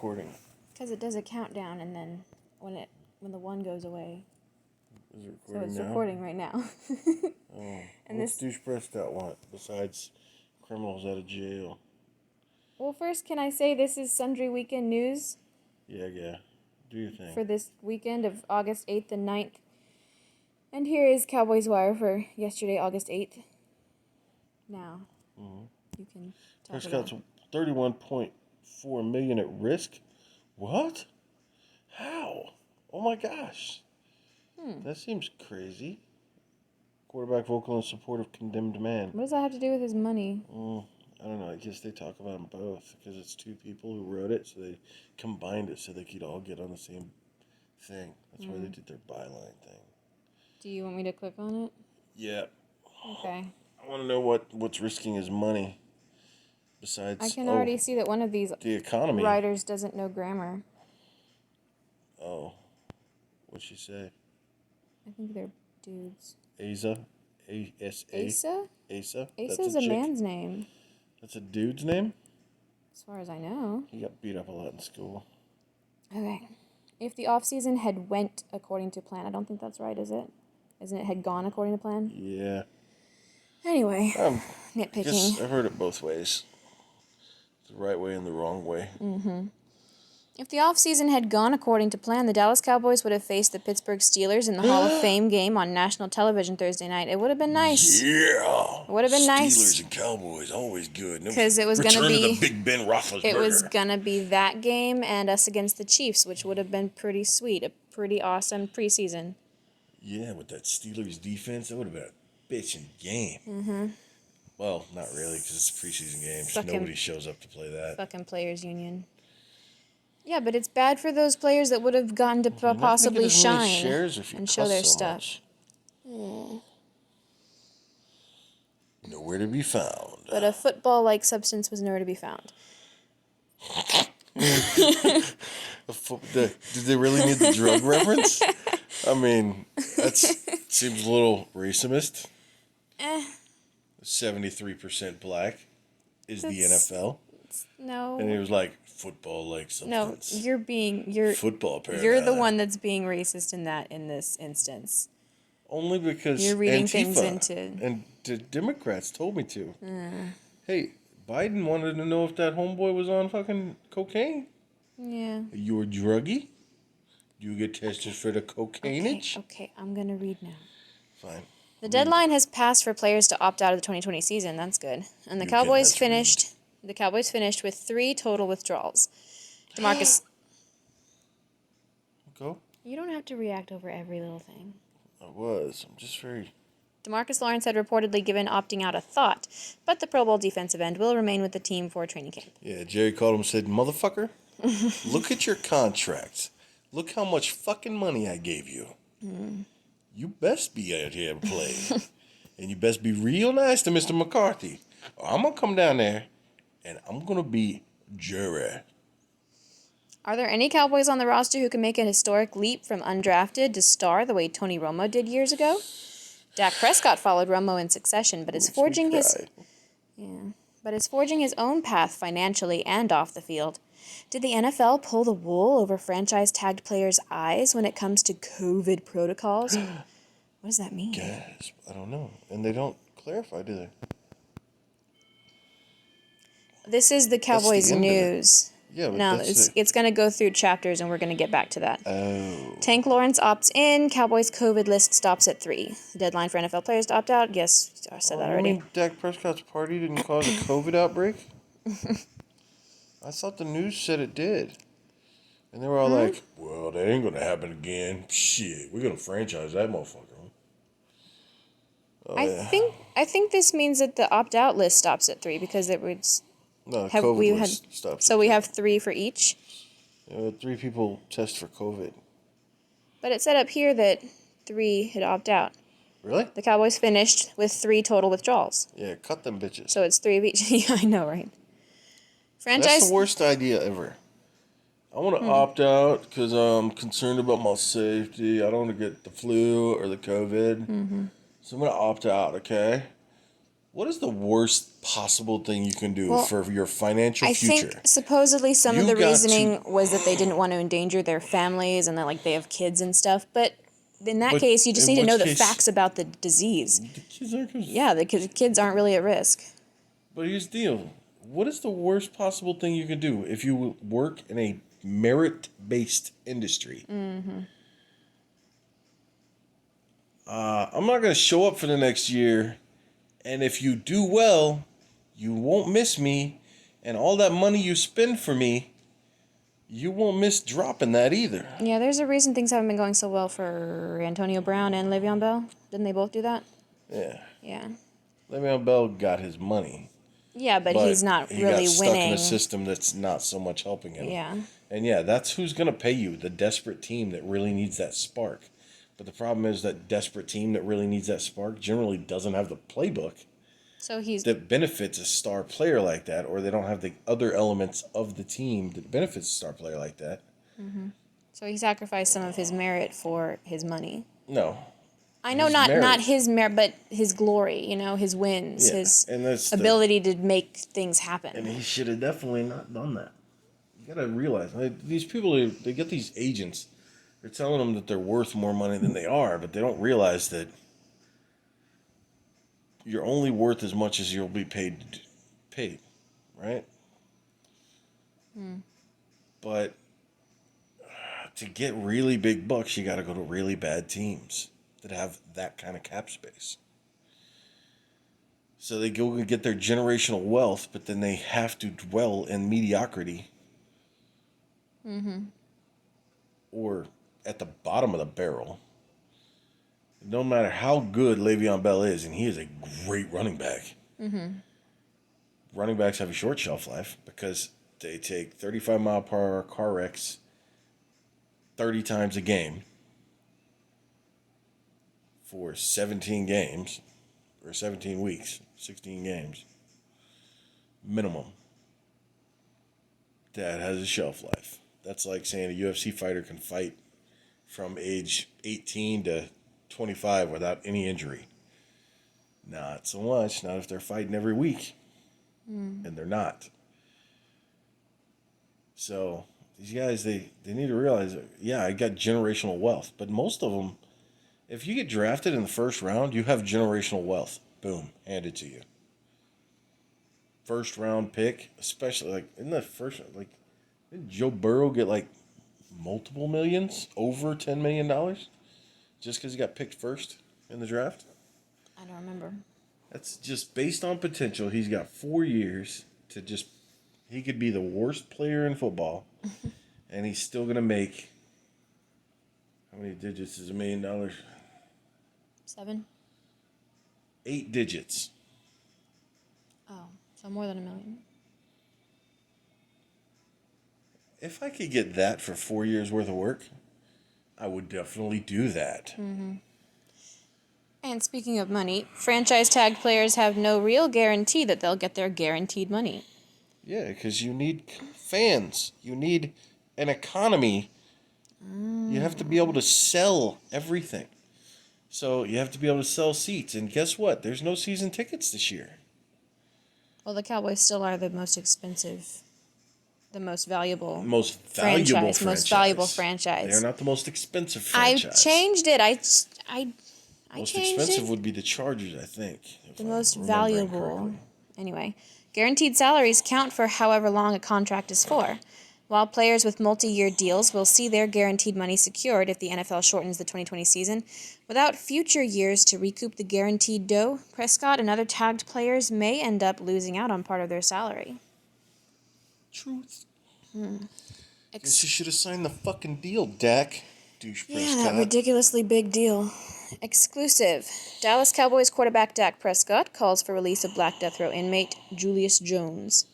recording? Because it does a countdown, and then when the one goes away. Is it recording So it's now? recording right now. Oh, and what's douche breast that want besides criminals out of jail? Well, first, can I say this is Sundry Weekend News? Yeah. Do your thing. For this weekend of August 8th and 9th. And here is Cowboys Wire for yesterday, August 8th. Now, you can talk about it. Prescott's $31.4 million at risk? What? How? Oh my gosh. That seems crazy. Quarterback vocal in support of condemned man. What does that have to do with his money? I don't know. I guess they talk about them both because it's two people who wrote it, so they combined it so they could all get on the same thing. That's why they did their byline thing. Do you want me to click on it? Yeah. Okay. I want to know what's risking his money besides... I can already see that one of these the economy. writers doesn't know grammar. Oh. What'd she say? I think they're dudes. Asa? A-S-A? Asa? Asa? Asa's a man's name. That's a dude's name? As far as I know. He got beat up a lot in school. Okay. If the off-season had went according to plan, I don't think that's right, is it? Isn't it had gone according to plan? Yeah. Anyway, nitpicking. I guess I've heard it both ways. The right way and the wrong way. If the offseason had gone according to plan, the Dallas Cowboys would have faced the Pittsburgh Steelers in the Hall of Fame game on national television Thursday night. It would have been nice. Yeah. It would have been nice. Steelers and Cowboys, always good. Because it was going to be... Return to the Big Ben Roethlisberger. It was going to be that game and us against the Chiefs, which would have been pretty sweet. A pretty awesome preseason. Yeah, with that Steelers defense, that would have been a bitchin' game. Well, not really, because it's a preseason game. Nobody shows up to play that. Fucking Players Union. Yeah, but it's bad for those players that would have gotten to possibly shine and show their stuff. Nowhere to be found. But a football-like substance was nowhere to be found. Did they really need the drug reference? I mean, that seems a little racist. 73% black is the NFL. No. And he was like, football-like substance. No, you're football paradigm. You're the one that's being racist in this instance. Only because you're reading Antifa things into and the Democrats told me to. Hey, Biden wanted to know if that homeboy was on fucking cocaine. Yeah. You a druggie? You get tested for the cocainage? Okay, I'm gonna read now. Fine. The deadline has passed for players to opt out of the 2020 season. That's good. And the Cowboys finished. The Cowboys finished with 3 total withdrawals. DeMarcus. Go. You don't have to react over every little thing. I was. I'm just very... DeMarcus Lawrence had reportedly given opting out a thought, but the Pro Bowl defensive end will remain with the team for training camp. Yeah, Jerry called him and said, motherfucker, look at your contracts. Look how much fucking money I gave you. You best be out here and play. And you best be real nice to Mr. McCarthy. Or I'm going to come down there and I'm going to be Jerry. Are there any Cowboys on the roster who can make a historic leap from undrafted to star the way Tony Romo did years ago? Dak Prescott followed Romo in succession, but is forging his own path financially and off the field. Did the NFL pull the wool over franchise-tagged players' eyes when it comes to COVID protocols? What does that mean? Gasp. I don't know. And they don't clarify, do they? This is the Cowboys news. Yeah, but no, it's going to go through chapters, and we're going to get back to that. Oh. Tank Lawrence opts in. Cowboys COVID list stops at 3. The deadline for NFL players to opt out. Yes, I said that already. You mean Dak Prescott's party didn't cause a COVID outbreak? I thought the news said it did. And they were all like, well, that ain't going to happen again. Shit, we're going to franchise that motherfucker. Oh, I think this means that the opt-out list stops at 3 because it was... No, COVID list stops. So we have 3 for each? 3 people test for COVID. But it said up here that 3 had opted out. Really? The Cowboys finished with 3 total withdrawals. Yeah, cut them bitches. So it's 3 of each. Yeah, I know, right? That's the worst idea ever. I want to opt out because I'm concerned about my safety. I don't want to get the flu or the COVID. So I'm going to opt out, okay? What is the worst possible thing you can do for your financial future? I think supposedly some of You the got reasoning was that they didn't want to endanger their families and that like they have kids and stuff. But in that case, you just need to know the facts about the disease. The kids aren't. Yeah, the kids aren't really at risk. But here's the deal: what is the worst possible thing you can do if you work in a merit-based industry? Mm-hmm. I'm not gonna show up for the next year. And if you do well, you won't miss me. And all that money you spend for me, you won't miss dropping that either. Yeah, there's a reason things haven't been going so well for Antonio Brown and Le'Veon Bell. Didn't they both do that? Yeah. Yeah. Le'Veon Bell got his money. Yeah, but he's not he really got stuck winning. in a system that's not so much helping him. Yeah. And yeah, that's who's going to pay you, the desperate team that really needs that spark. But the problem is that desperate team that really needs that spark generally doesn't have the playbook So he's that benefits a star player like that, or they don't have the other elements of the team that benefits a star player like that. Mm-hmm. So he sacrificed some of his merit for his money. No. I know not his merit, but his glory, you know, his wins, his ability to make things happen. And he should have definitely not done that. You got to realize, these people, they get these agents. They're telling them that they're worth more money than they are, but they don't realize that you're only worth as much as you'll be paid, right? But to get really big bucks, you got to go to really bad teams that have that kind of cap space. So they go and get their generational wealth, but then they have to dwell in mediocrity. Mm-hmm. Or at the bottom of the barrel. No matter how good Le'Veon Bell is, and he is a great running back. Mm-hmm. Running backs have a short shelf life because they take 35-mile-per-hour car wrecks 30 times a game for 17 games, or 17 weeks, 16 games, minimum. That has a shelf life. That's like saying a UFC fighter can fight from age 18 to 25 without any injury. Not so much. Not if they're fighting every week. And they're not. So these guys, they need to realize, I got generational wealth. But most of them, if you get drafted in the first round, you have generational wealth. Boom, handed to you. First round pick, especially like in the first, like, did Joe Burrow get like multiple millions, over $10 million, just because he got picked first in the draft? I don't remember. That's just based on potential. He's got 4 years to just, he could be the worst player in football, and he's still going to make, how many digits is $1 million? 7. 8 digits. Oh, so more than $1 million. If I could get that for 4 years worth of work, I would definitely do that. Mm-hmm. And speaking of money, franchise tag players have no real guarantee that they'll get their guaranteed money. Yeah, because you need fans. You need an economy. You have to be able to sell everything. So you have to be able to sell seats. And guess what? There's no season tickets this year. Well, the Cowboys still are the most expensive, the most valuable Most valuable franchise. They're not the most expensive franchise. I changed it. I most changed expensive it. would be the Chargers, I think. The most valuable. Anyway, guaranteed salaries count for however long a contract is for. While players with multi-year deals will see their guaranteed money secured if the NFL shortens the 2020 season, without future years to recoup the guaranteed dough, Prescott and other tagged players may end up losing out on part of their salary. Truth. Guess you should have signed the fucking deal, Dak. Douche Prescott. Yeah, that ridiculously big deal. Exclusive. Dallas Cowboys quarterback Dak Prescott calls for release of Black Death Row inmate Julius Jones.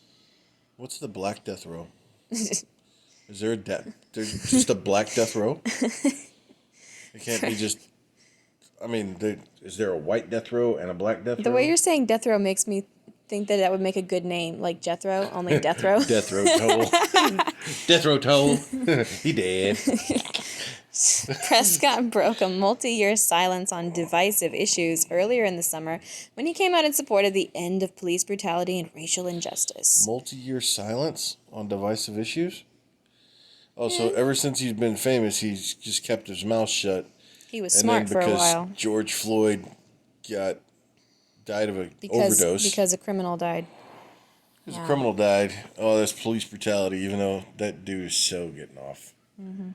What's the Black Death Row? Is there there's just a Black Death Row? It can't be just, I mean, is there a White Death Row and a Black Death Row? The way you're saying Death Row makes me think that would make a good name, like Jethro, only Death Row. Death Row Toll. Death Row Toll. He dead. Prescott broke a multi-year silence on divisive issues earlier in the summer when he came out in support of the end of police brutality and racial injustice. Multi-year silence on divisive issues? Oh, so ever since he's been famous, he's just kept his mouth shut. He was smart for a while. Because George Floyd died of an overdose. Because a criminal died. Because a criminal died. Oh, that's police brutality, even though that dude is so getting off. Mm-hmm.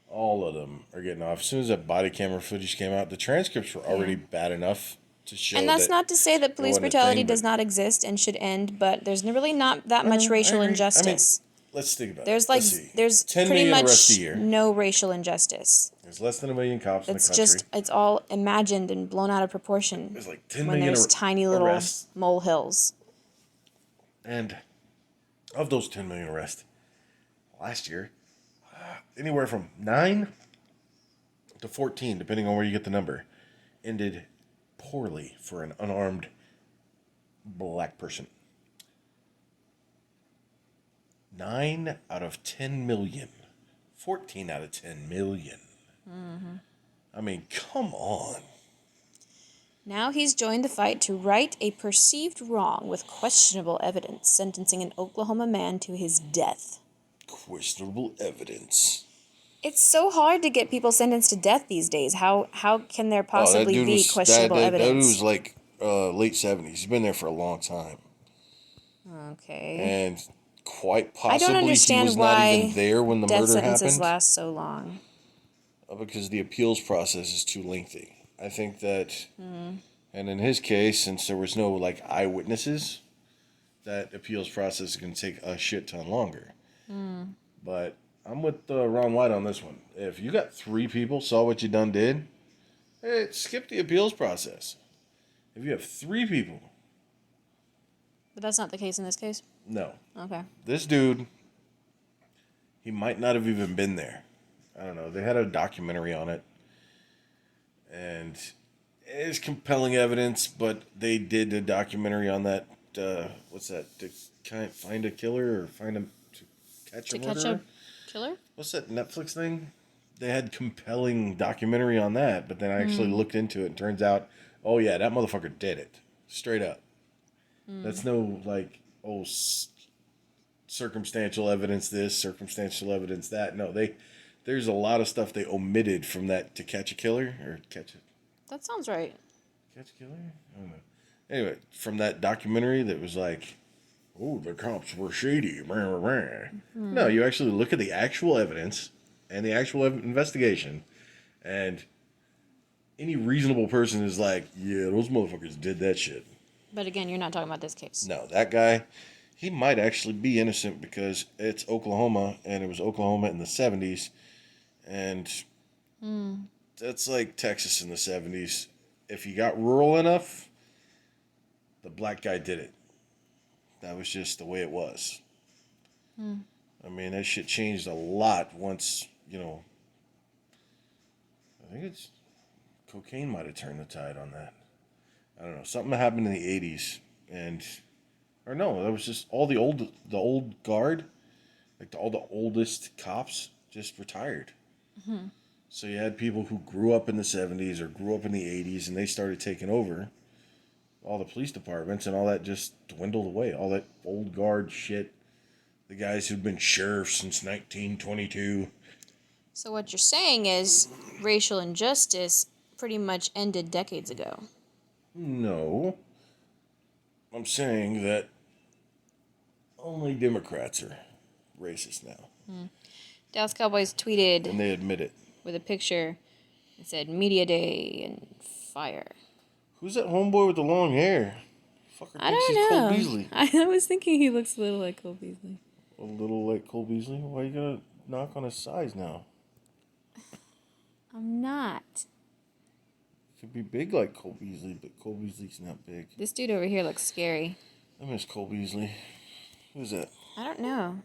All of them are getting off. As soon as that body camera footage came out, the transcripts were already bad enough to show. And that's not to say that police brutality does not exist and should end, but there's really not that much racial injustice. Let's think about it. There's pretty much no racial injustice. There's less than 1 million cops in the country. It's all imagined and blown out of proportion. There's like 10 when million there's tiny little molehills. And of those 10 million arrests, last year, anywhere from 9 to 14, depending on where you get the number, ended poorly for an unarmed black person. 9 out of 10 million. 14 out of 10 million. Mm-hmm. I mean, come on. Now he's joined the fight to right a perceived wrong with questionable evidence, sentencing an Oklahoma man to his death. Questionable evidence. It's so hard to get people sentenced to death these days. How can there possibly be questionable evidence? That dude was like late 70s. He's been there for a long time. Okay. And quite possibly I don't understand he was why not even there when the murder happened. Death sentences last so long. Because the appeals process is too lengthy. I think that, and in his case, since there was no like eyewitnesses, that appeals process is going to take a shit ton longer. But I'm with Ron White on this one. If you got 3 people saw what you done did, hey, skip the appeals process. If you have 3 people. But that's not the case in this case? No. Okay. This dude, he might not have even been there. I don't know. They had a documentary on it. And it's compelling evidence, but they did a documentary on that, what's that, to find a killer or find a, to catch a murderer? To catch a killer? What's that Netflix thing? They had compelling documentary on that, but then I actually looked into it and turns out, oh yeah, that motherfucker did it. Straight up. That's no, like, circumstantial evidence this, circumstantial evidence that. No, there's a lot of stuff they omitted from that To Catch a Killer, or Catch it. That sounds right. Catch a Killer? I don't know. Anyway, from that documentary that was like, oh, the cops were shady. No, you actually look at the actual evidence and the actual investigation, and any reasonable person is like, yeah, those motherfuckers did that shit. But again, you're not talking about this case. No, that guy, he might actually be innocent because it's Oklahoma, and it was Oklahoma in the 70s, and that's like Texas in the 70s. If you got rural enough, the black guy did it. That was just the way it was. I mean, that shit changed a lot once, I think it's cocaine might have turned the tide on that. I don't know. Something happened in the 80s, or no, that was just all the old guard, like all the oldest cops just retired. So you had people who grew up in the 70s or grew up in the 80s, and they started taking over all the police departments, and all that just dwindled away. All that old guard shit. The guys who've been sheriffs since 1922. So what you're saying is racial injustice pretty much ended decades ago. No. I'm saying that only Democrats are racist now. Dallas Cowboys tweeted... And they admit it. With a picture that said Media Day and fire. Who's that homeboy with the long hair? Fucker I don't know. Cole Beasley. I was thinking he looks a little like Cole Beasley. A little like Cole Beasley? Why are you gonna knock on his size now? I'm not. Could be big like Cole Beasley, but Cole Beasley's not big. This dude over here looks scary. I miss Cole Beasley. Who's that? I don't know.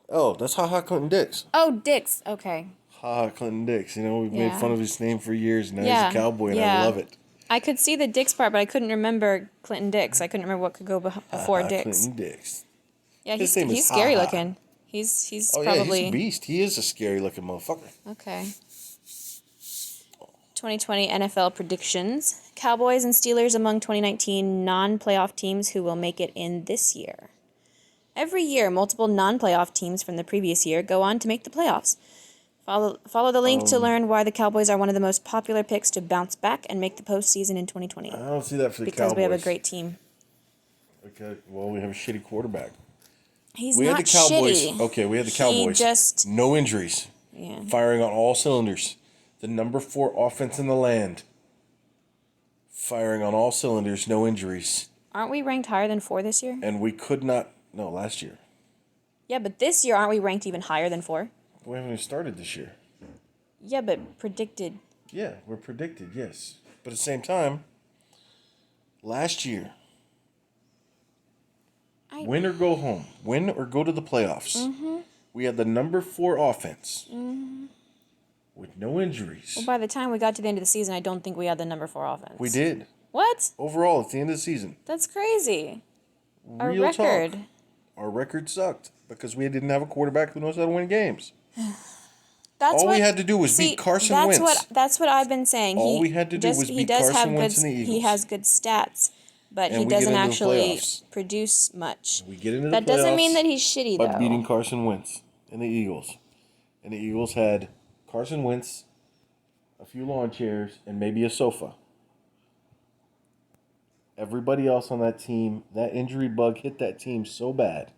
Oh, that's Ha Ha Clinton Dix. Oh, Dix. Okay. Ha Ha Clinton Dix. We've made fun of his name for years, and now he's a cowboy, and yeah. I love it. I could see the Dix part, but I couldn't remember Clinton Dix. I couldn't remember what could go before Dix. Clinton Dix. Yeah, he's scary looking. He's probably... Yeah, he's a beast. He is a scary looking motherfucker. Okay. 2020 NFL predictions. Cowboys and Steelers among 2019 non-playoff teams who will make it in this year. Every year, multiple non-playoff teams from the previous year go on to make the playoffs. Follow the link to learn why the Cowboys are one of the most popular picks to bounce back and make the postseason in 2020. I don't see that for the because Cowboys. We have a great team. Okay, well, we have a shitty quarterback. He's we not had the Cowboys. shitty. Okay, we had the Cowboys. No injuries. Yeah. Firing on all cylinders. The number 4 offense in the land. Firing on all cylinders, no injuries. Aren't we ranked higher than 4 this year? And we could not... No, last year. Yeah, but this year, aren't we ranked even higher than 4? We haven't even started this year. Yeah, but predicted. Yeah, we're predicted, yes. But at the same time, last year, win or go home, win or go to the playoffs, we had the number 4 offense with no injuries. Well, by the time we got to the end of the season, I don't think we had the number 4 offense. We did. What? Overall, at the end of the season. That's crazy. Our Real record. Talk. Our record sucked because we didn't have a quarterback who knows how to win games. All we had to do was beat Carson Wentz. That's what I've been saying. All we had to do was beat Carson Wentz and the Eagles. He has good stats, but he doesn't actually produce much. We get into the playoffs. That doesn't mean that he's shitty, though. By beating Carson Wentz and the Eagles. And the Eagles had Carson Wentz, a few lawn chairs, and maybe a sofa. Everybody else on that team, that injury bug hit that team so bad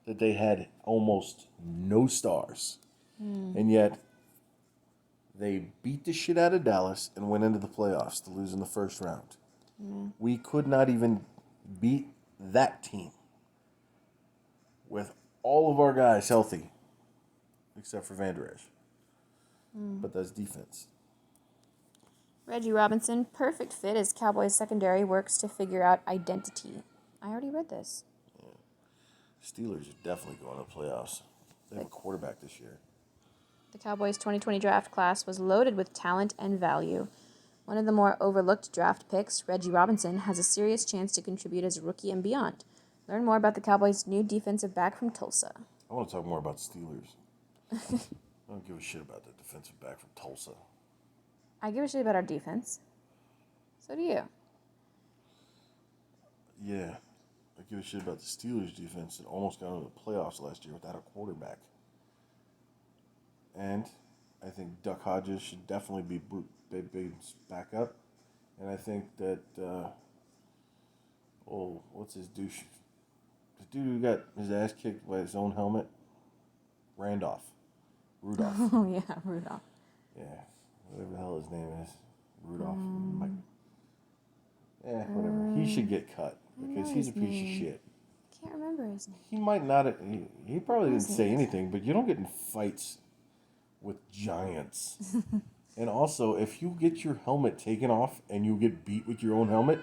that they had almost no stars. And yet, they beat the shit out of Dallas and went into the playoffs to lose in the first round. We could not even beat that team with all of our guys healthy, except for Van Der Esch. But that's defense. Reggie Robinson, perfect fit as Cowboys secondary works to figure out identity. I already read this. Yeah. Steelers are definitely going to the playoffs. They have a quarterback this year. The Cowboys' 2020 draft class was loaded with talent and value. One of the more overlooked draft picks, Reggie Robinson, has a serious chance to contribute as a rookie and beyond. Learn more about the Cowboys' new defensive back from Tulsa. I want to talk more about the Steelers. I don't give a shit about the defensive back from Tulsa. I give a shit about our defense. So do you. Yeah. I give a shit about the Steelers' defense that almost got into the playoffs last year without a quarterback. And I think Duck Hodges should definitely be Babe's backup. And I think that, what's his douche? The dude who got his ass kicked by his own helmet? Rudolph. Oh, yeah, Rudolph. Yeah, whatever the hell his name is. Rudolph. Whatever. He should get cut because he's a piece of shit. Can't remember his name. He might not. He probably didn't say anything, but you don't get in fights with giants. And also, if you get your helmet taken off and you get beat with your own helmet,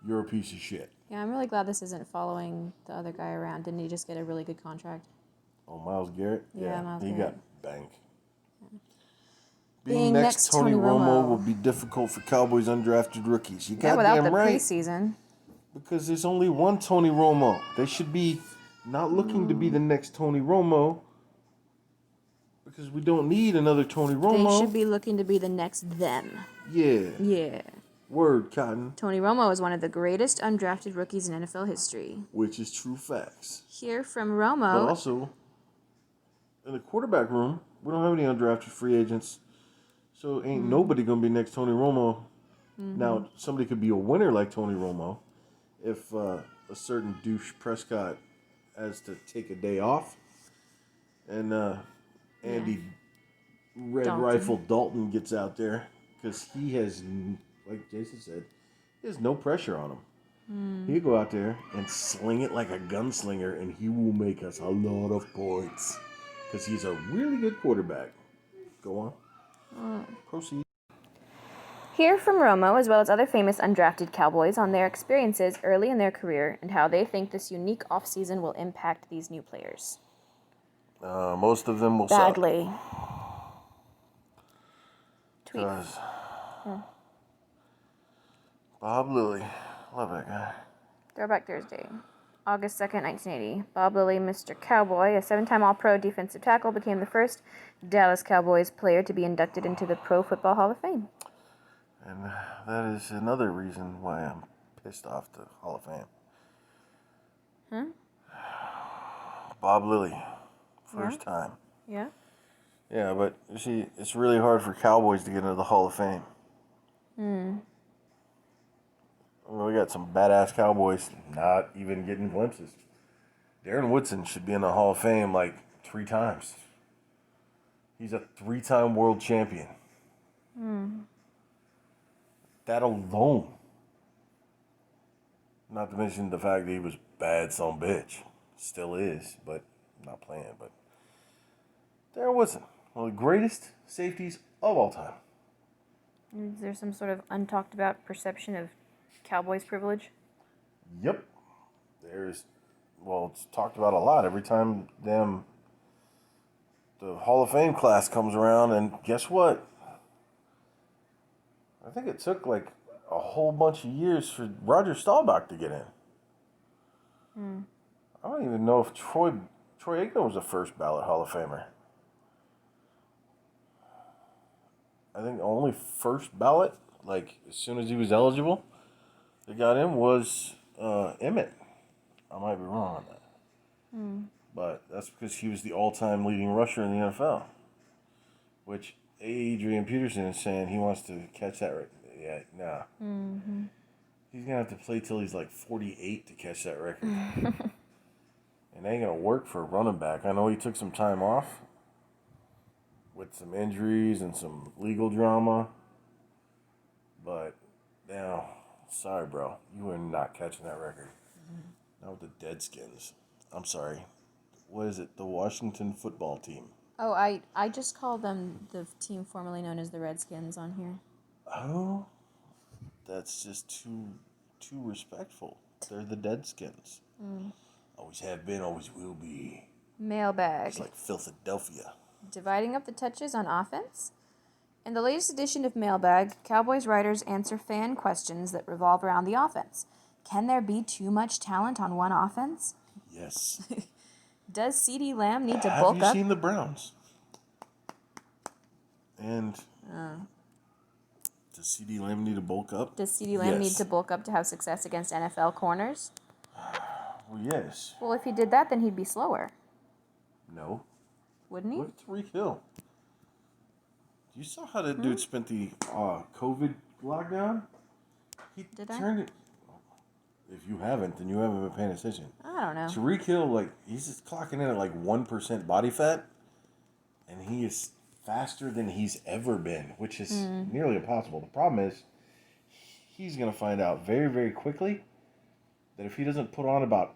you're a piece of shit. Yeah, I'm really glad this isn't following the other guy around. Didn't he just get a really good contract? Oh, Myles Garrett? Yeah, Myles Garrett. He got banked. Yeah. Being next Tony Romo will be difficult for Cowboys undrafted rookies. You got without damn the right. preseason. Because there's only one Tony Romo. They should be not looking to be the next Tony Romo. Because we don't need another Tony Romo. They should be looking to be the next them. Yeah. Yeah. Word, Cotton. Tony Romo is one of the greatest undrafted rookies in NFL history. Which is true facts. Hear from Romo. But also, in the quarterback room, we don't have any undrafted free agents. So ain't nobody going to be next Tony Romo. Now, somebody could be a winner like Tony Romo if a certain douche Prescott has to take a day off. And Andy Red Rifle Dalton gets out there because he has, like Jason said, he has no pressure on him. He'll go out there and sling it like a gunslinger, and he will make us a lot of points because he's a really good quarterback. Go on. Proceed. Hear from Romo, as well as other famous undrafted Cowboys, on their experiences early in their career and how they think this unique offseason will impact these new players. Most of them will badly. Tweet. Bob Lilly. Love that guy. Throwback Thursday. August 2nd, 1980. Bob Lilly, Mr. Cowboy, a 7-time All-Pro defensive tackle, became the first Dallas Cowboys player to be inducted into the Pro Football Hall of Fame. And that is another reason why I'm pissed off the Hall of Fame. Huh? Bob Lilly, first time. Yeah? Yeah, but you see, it's really hard for Cowboys to get into the Hall of Fame. Well, we got some badass Cowboys not even getting glimpses. Darren Woodson should be in the Hall of Fame like 3 times. He's a 3-time world champion. That alone. Not to mention the fact that he was bad son bitch. Still is, but not playing. But Darren Woodson, one of the greatest safeties of all time. Is there some sort of untalked about perception of Cowboys privilege? Yep. It's talked about a lot every time the Hall of Fame class comes around, and guess what? I think it took like a whole bunch of years for Roger Staubach to get in. I don't even know if Troy Aikman was a first ballot Hall of Famer. I think the only first ballot, like as soon as he was eligible, that got in was Emmett. I might be wrong on that. But that's because he was the all-time leading rusher in the NFL. Which Adrian Peterson is saying he wants to catch that right. Yeah, nah. He's going to have to play till he's like 48 to catch that record. And ain't going to work for a running back. I know he took some time off with some injuries and some legal drama. But, now, sorry, bro. You are not catching that record. Not with the Deadskins. I'm sorry. What is it? The Washington football team. Oh, I just called them the team formerly known as the Redskins on here. Oh, that's just too respectful. They're the Deadskins. Always have been, always will be. Mailbag. It's like Philadelphia. Dividing up the touches on offense? In the latest edition of Mailbag, Cowboys writers answer fan questions that revolve around the offense. Can there be too much talent on one offense? Yes. Does CeeDee Lamb need to Have bulk you up? seen the Browns? And does CeeDee Lamb need to bulk up? Does CeeDee Lamb need to bulk up to have success against NFL corners? Well, yes. Well, if he did that, then he'd be slower. No. Wouldn't he? Look at Tariq Hill. You saw how that dude spent the COVID lockdown? He Did I? turned it. If you haven't, then you haven't been paying attention. I don't know. Tariq Hill, he's just clocking in at 1% body fat, and he is faster than he's ever been, which is nearly impossible. The problem is, he's going to find out very, very quickly that if he doesn't put on about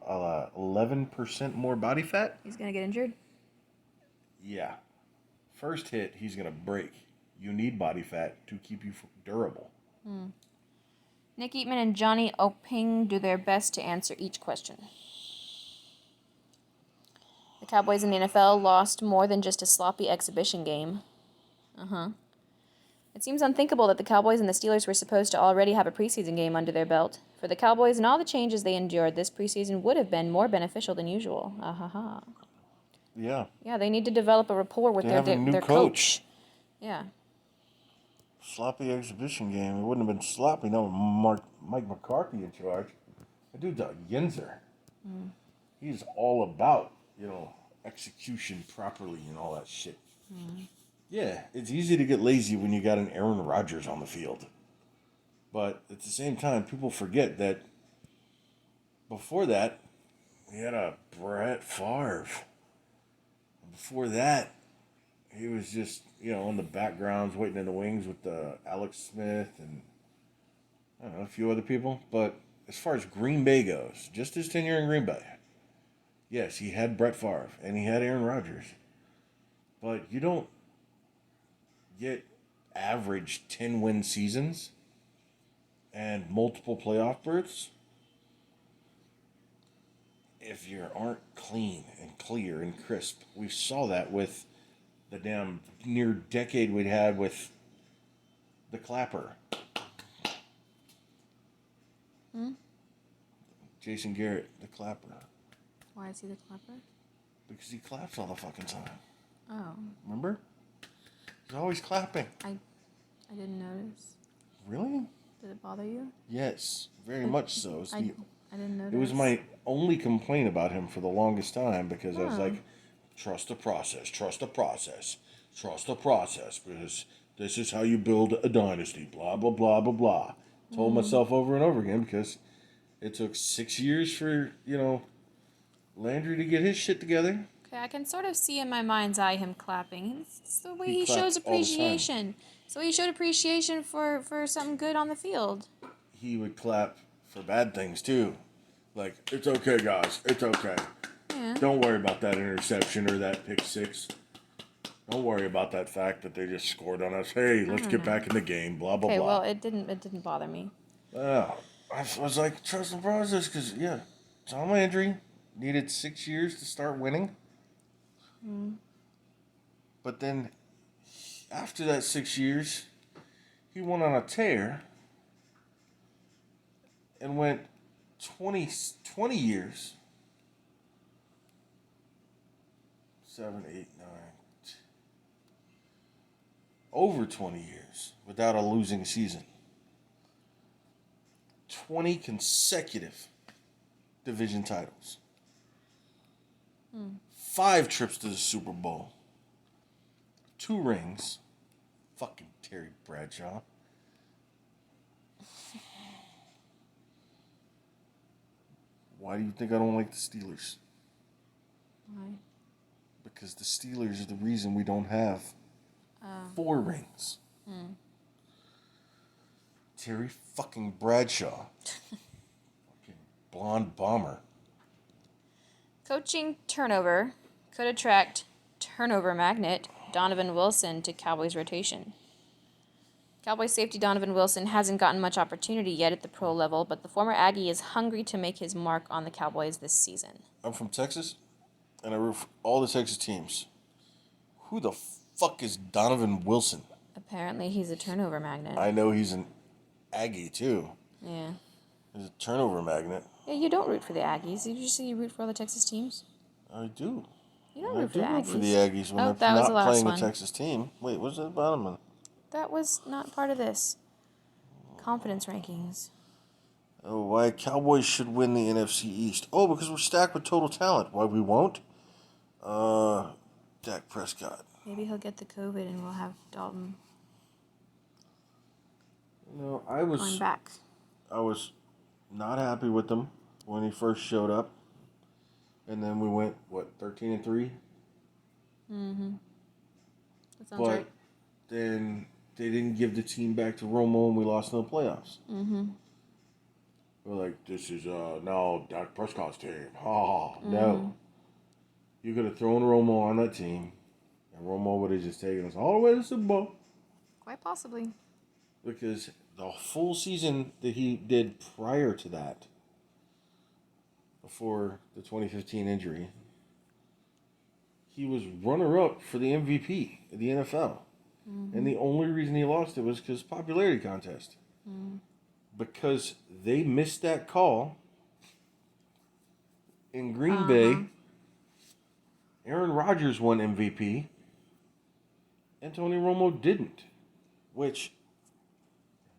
11% more body fat, He's going to get injured? yeah. First hit, he's going to break. You need body fat to keep you durable. Nick Eatman and Johnny Oping do their best to answer each question. The Cowboys in the NFL lost more than just a sloppy exhibition game. It seems unthinkable that the Cowboys and the Steelers were supposed to already have a preseason game under their belt. For the Cowboys and all the changes they endured, this preseason would have been more beneficial than usual. Yeah. Yeah, they need to develop a rapport with They have a new their coach. Yeah. Sloppy exhibition game. It wouldn't have been sloppy. No, Mike McCarthy in charge. That dude's a yinzer. He's all about, execution properly and all that shit. Yeah, it's easy to get lazy when you got an Aaron Rodgers on the field. But at the same time, people forget that before that, we had a Brett Favre. Before that, he was just, in the backgrounds, waiting in the wings with Alex Smith and, I don't know, a few other people. But as far as Green Bay goes, just his tenure in Green Bay, yes, he had Brett Favre and he had Aaron Rodgers. But you don't get average 10-win seasons and multiple playoff berths if you aren't clean and clear and crisp. We saw that with the damn near decade we'd had with the clapper. Jason Garrett, the clapper. Why is he the clapper? Because he claps all the fucking time. Oh. Remember? He's always clapping. I didn't notice. Really? Did it bother you? Yes, very much so. I didn't notice. It was my only complaint about him for the longest time because I was Oh. like, trust the process, trust the process, trust the process, because this is how you build a dynasty, blah, blah, blah, blah, blah. Told myself over and over again because it took 6 years for, Landry to get his shit together. Okay, I can sort of see in my mind's eye him clapping. It's the way He he clapped shows all the time. appreciation. It's the way he showed appreciation for something good on the field. He would clap for bad things too. Like, it's okay, guys. It's okay. Yeah. Don't worry about that interception or that pick six. Don't worry about that fact that they just scored on us. Hey, let's get back in the game. Blah blah Okay, blah. well, it didn't bother me. I was like, trust the process, because Tom Landry needed 6 years to start winning. But then, after that 6 years, he went on a tear and went 20 years. 7, 8, 9. Over 20 years without a losing season. 20 consecutive division titles. 5 trips to the Super Bowl. 2 rings. Fucking Terry Bradshaw. Why do you think I don't like the Steelers? Why? Because the Steelers are the reason we don't have 4 rings. Terry fucking Bradshaw. Fucking blonde bomber. Coaching turnover could attract turnover magnet Donovan Wilson to Cowboys rotation. Cowboys safety Donovan Wilson hasn't gotten much opportunity yet at the pro level, but the former Aggie is hungry to make his mark on the Cowboys this season. I'm from Texas, and I root for all the Texas teams. Who the fuck is Donovan Wilson? Apparently, he's a turnover magnet. I know he's an Aggie, too. Yeah. He's a turnover magnet. Yeah, you don't root for the Aggies. Did you just say you root for all the Texas teams? I do. You don't I root for do the root Aggies. for the Aggies when Oh, they're that was the not last playing one. a Texas team. Wait, what's that bottom one? That was not part of this. Confidence rankings. Oh, why Cowboys should win the NFC East? Oh, because we're stacked with total talent. Why we won't? Dak Prescott. Maybe he'll get the COVID and we'll have Dalton No, going back. I was not happy with them when he first showed up. And then we went, 13-3? That sounds But right. then they didn't give the team back to Romo and we lost in the playoffs. We're like, this is now Dak Prescott's team. No. You could have thrown Romo on that team, and Romo would have just taken us all the way to the Super Bowl. Quite possibly. Because the full season that he did prior to that, before the 2015 injury, he was runner-up for the MVP of the NFL. And the only reason he lost it was because popularity contest. Because they missed that call in Green Bay. Aaron Rodgers won MVP, and Tony Romo didn't. Which,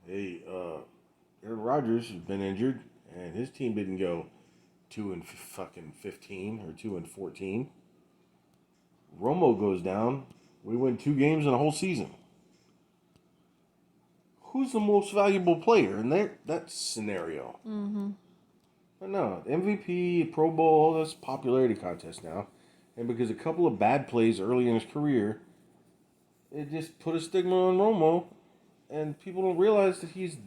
hey, Aaron Rodgers has been injured, and his team didn't go 2-15 or 2-14. Romo goes down. We win 2 games in a whole season. Who's the most valuable player in that scenario? But no, MVP, Pro Bowl, that's popularity contest now. And because a couple of bad plays early in his career, it just put a stigma on Romo, and people don't realize that he's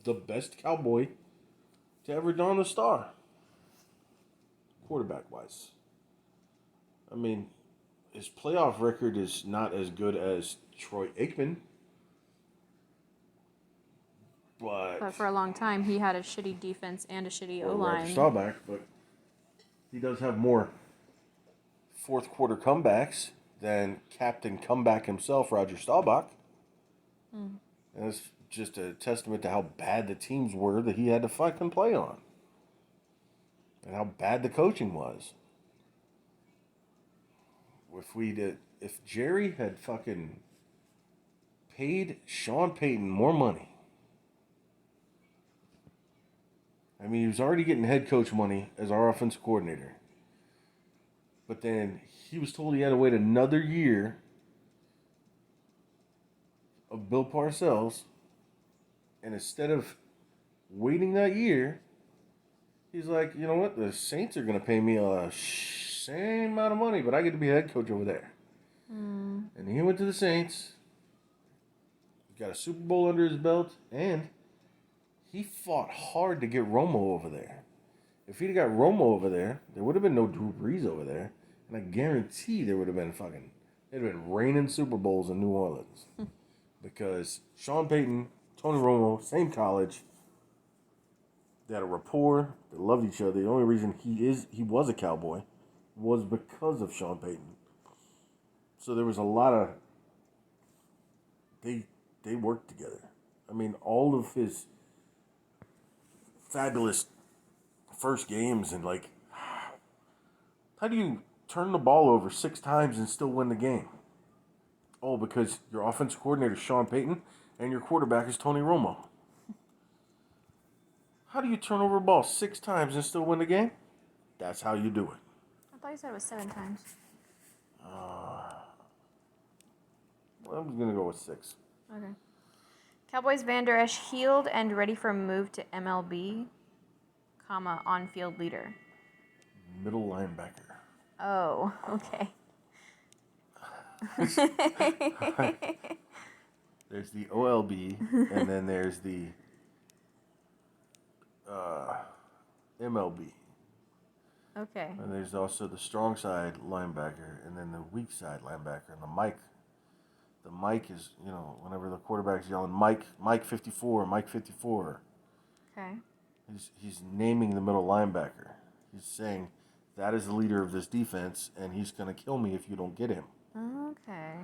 the best Cowboy to ever don the star, quarterback-wise. I mean, his playoff record is not as good as Troy Aikman, But for a long time, he had a shitty defense and a shitty or O-line. Roger Staubach, but he does have more fourth quarter comebacks than Captain Comeback himself, Roger Staubach. And it's just a testament to how bad the teams were that he had to fucking play on. and how bad the coaching was. If Jerry had fucking paid Sean Payton more money, I mean, he was already getting head coach money as our offensive coordinator, but then he was told he had to wait another year of Bill Parcells, and instead of waiting that year, he's like, you know what, the Saints are going to pay me a same amount of money, but I get to be head coach over there. And he went to the Saints, got a Super Bowl under his belt, and he fought hard to get Romo over there. If he'd got Romo over there would have been no Drew Brees over there, and I guarantee there would have been it'd have been raining Super Bowls in New Orleans. Because Sean Payton, Tony Romo, same college, they had a rapport, they loved each other. The only reason he was a Cowboy was because of Sean Payton. So there was a lot of they worked together. I mean, all of his fabulous first games and how do you turn the ball over 6 times and still win the game? Oh, because your offensive coordinator is Sean Payton and your quarterback is Tony Romo. How do you turn over a ball 6 times and still win the game? That's how you do it. I thought you said it was 7 times. Well, I'm going to go with 6. Okay. Cowboys Van Der Esch healed and ready for a move to MLB, on-field leader. Middle linebacker. Oh, okay. There's the OLB, and then there's the MLB. Okay. And there's also the strong side linebacker, and then the weak side linebacker, and the mic. The mic is, whenever the quarterback's yelling, Mike 54, Mike 54. Okay. He's naming the middle linebacker. He's saying, that is the leader of this defense, and he's going to kill me if you don't get him. Okay.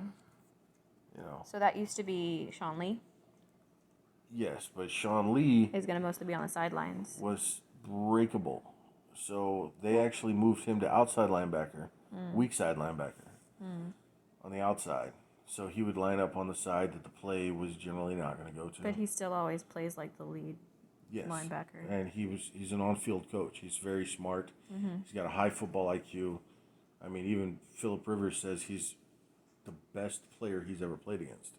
So that used to be Sean Lee? Yes, but Sean Lee is going to mostly be on the sidelines. Was breakable. So they actually moved him to outside linebacker, weak side linebacker, on the outside. So he would line up on the side that the play was generally not going to go to. But he still always plays like the lead linebacker. And he's an on-field coach. He's very smart. He's got a high football IQ. I mean, even Phillip Rivers says he's the best player he's ever played against.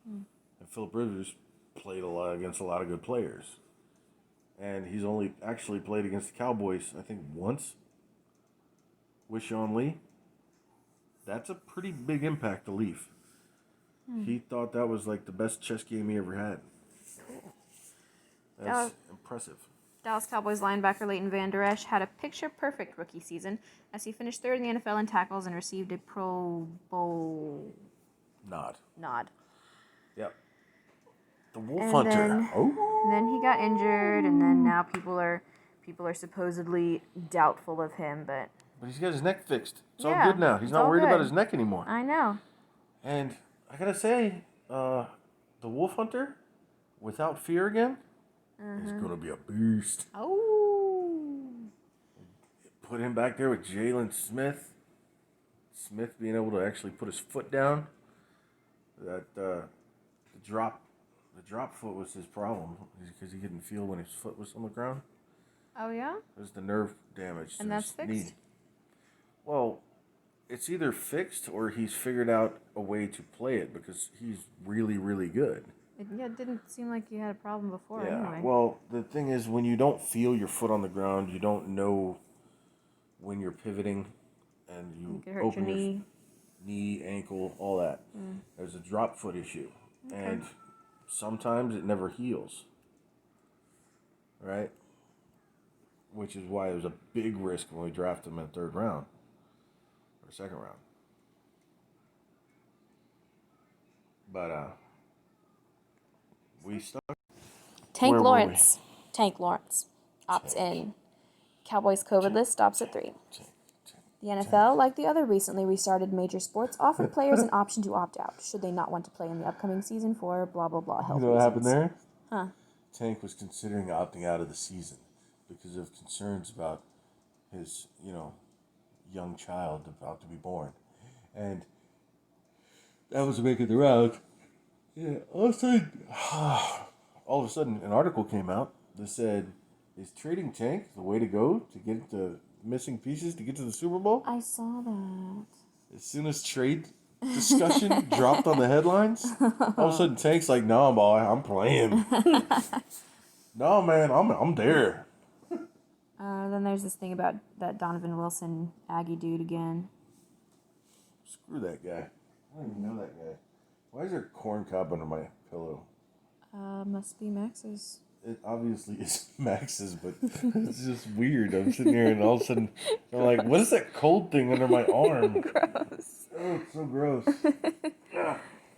And Phillip Rivers played against a lot of good players. And he's only actually played against the Cowboys, I think, once with Sean Lee. That's a pretty big impact to leave. He thought that was like the best chess game he ever had. Cool. That's impressive. Dallas Cowboys linebacker Leighton Van Der Esch had a picture-perfect rookie season as he finished 3rd in the NFL in tackles and received a Pro Bowl nod. Yep. The Wolf Hunter. And then he got injured, and then now people are supposedly doubtful of him, but he's got his neck fixed. It's all good now. He's not worried about his neck anymore. I know. And I gotta say, the Wolf Hunter, without fear again, is gonna be a beast. Oh. Put him back there with Jalen Smith. Smith being able to actually put his foot down. That the drop foot was his problem because he couldn't feel when his foot was on the ground. Oh yeah. It was the nerve damage. And that's fixed. Knee. Well, it's either fixed or he's figured out a way to play it because he's really, really good. It didn't seem like you had a problem before anyway. Well, the thing is, when you don't feel your foot on the ground, you don't know when you're pivoting, and you could hurt open your knee, ankle, all that. There's a drop foot issue. Okay. And sometimes it never heals. Right? Which is why it was a big risk when we drafted him in the 3rd round. Or 2nd round. But, we stuck. Tank Lawrence opts in. Cowboys COVID list stops at 3. The NFL, like the other recently restarted major sports, offered players an option to opt out should they not want to play in the upcoming season for blah, blah, blah health reasons. You know what happened there? Huh. Tank was considering opting out of the season because of concerns about his, young child about to be born. And that was making the rounds. Yeah, all of a sudden, an article came out that said, "Is trading Tank the way to go to get the missing pieces to get to the Super Bowl?" I saw that. As soon as trade discussion dropped on the headlines, all of a sudden Tank's like, "No, boy, I'm playing. No, man, I'm there." Then there's this thing about that Donovan Wilson Aggie dude again. Screw that guy. I don't even know that guy. Why is there a corn cob under my pillow? Must be Max's. It obviously is Max's, but it's just weird. I'm sitting here and all of a sudden I'm like, what is that cold thing under my arm? Gross. Oh, it's so gross.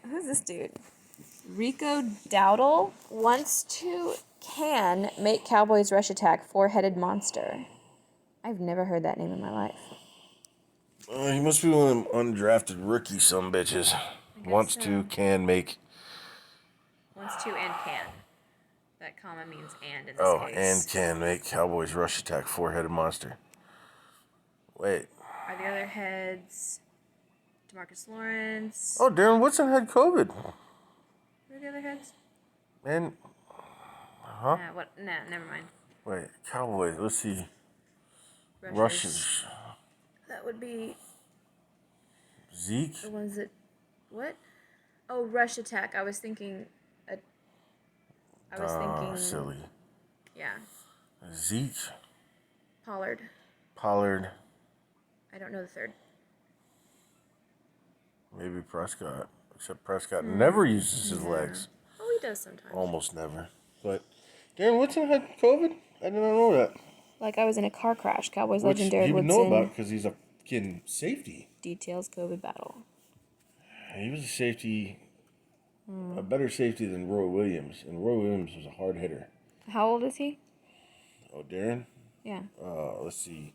Who's this dude? Rico Dowdle can make Cowboys rush attack four-headed monster. I've never heard that name in my life. He must be one of them undrafted rookie sumbitches. Wants to, can make. Wants to and can. That comma means and in this case. And can make Cowboys rush attack four-headed monster. Wait. Are the other heads DeMarcus Lawrence? Oh, Darren Woodson had COVID. Who are the other heads? And, Nah, never mind. Wait, Cowboys, let's see. Rushers. That would be Zeke? the ones that... What? Oh, rush attack. I was thinking... Silly. Yeah. Zeke. Pollard. I don't know the third. Maybe Prescott. Except Prescott never uses his legs. Oh, he does sometimes. Almost never. But Darren Woodson had COVID? I did not know that. Like I was in a car crash. Cowboys Which legend Darren he would Woodson. know about because he's a fucking safety. Details COVID battle. He was a safety, a better safety than Roy Williams. And Roy Williams was a hard hitter. How old is he? Oh, Darren? Yeah. Let's see.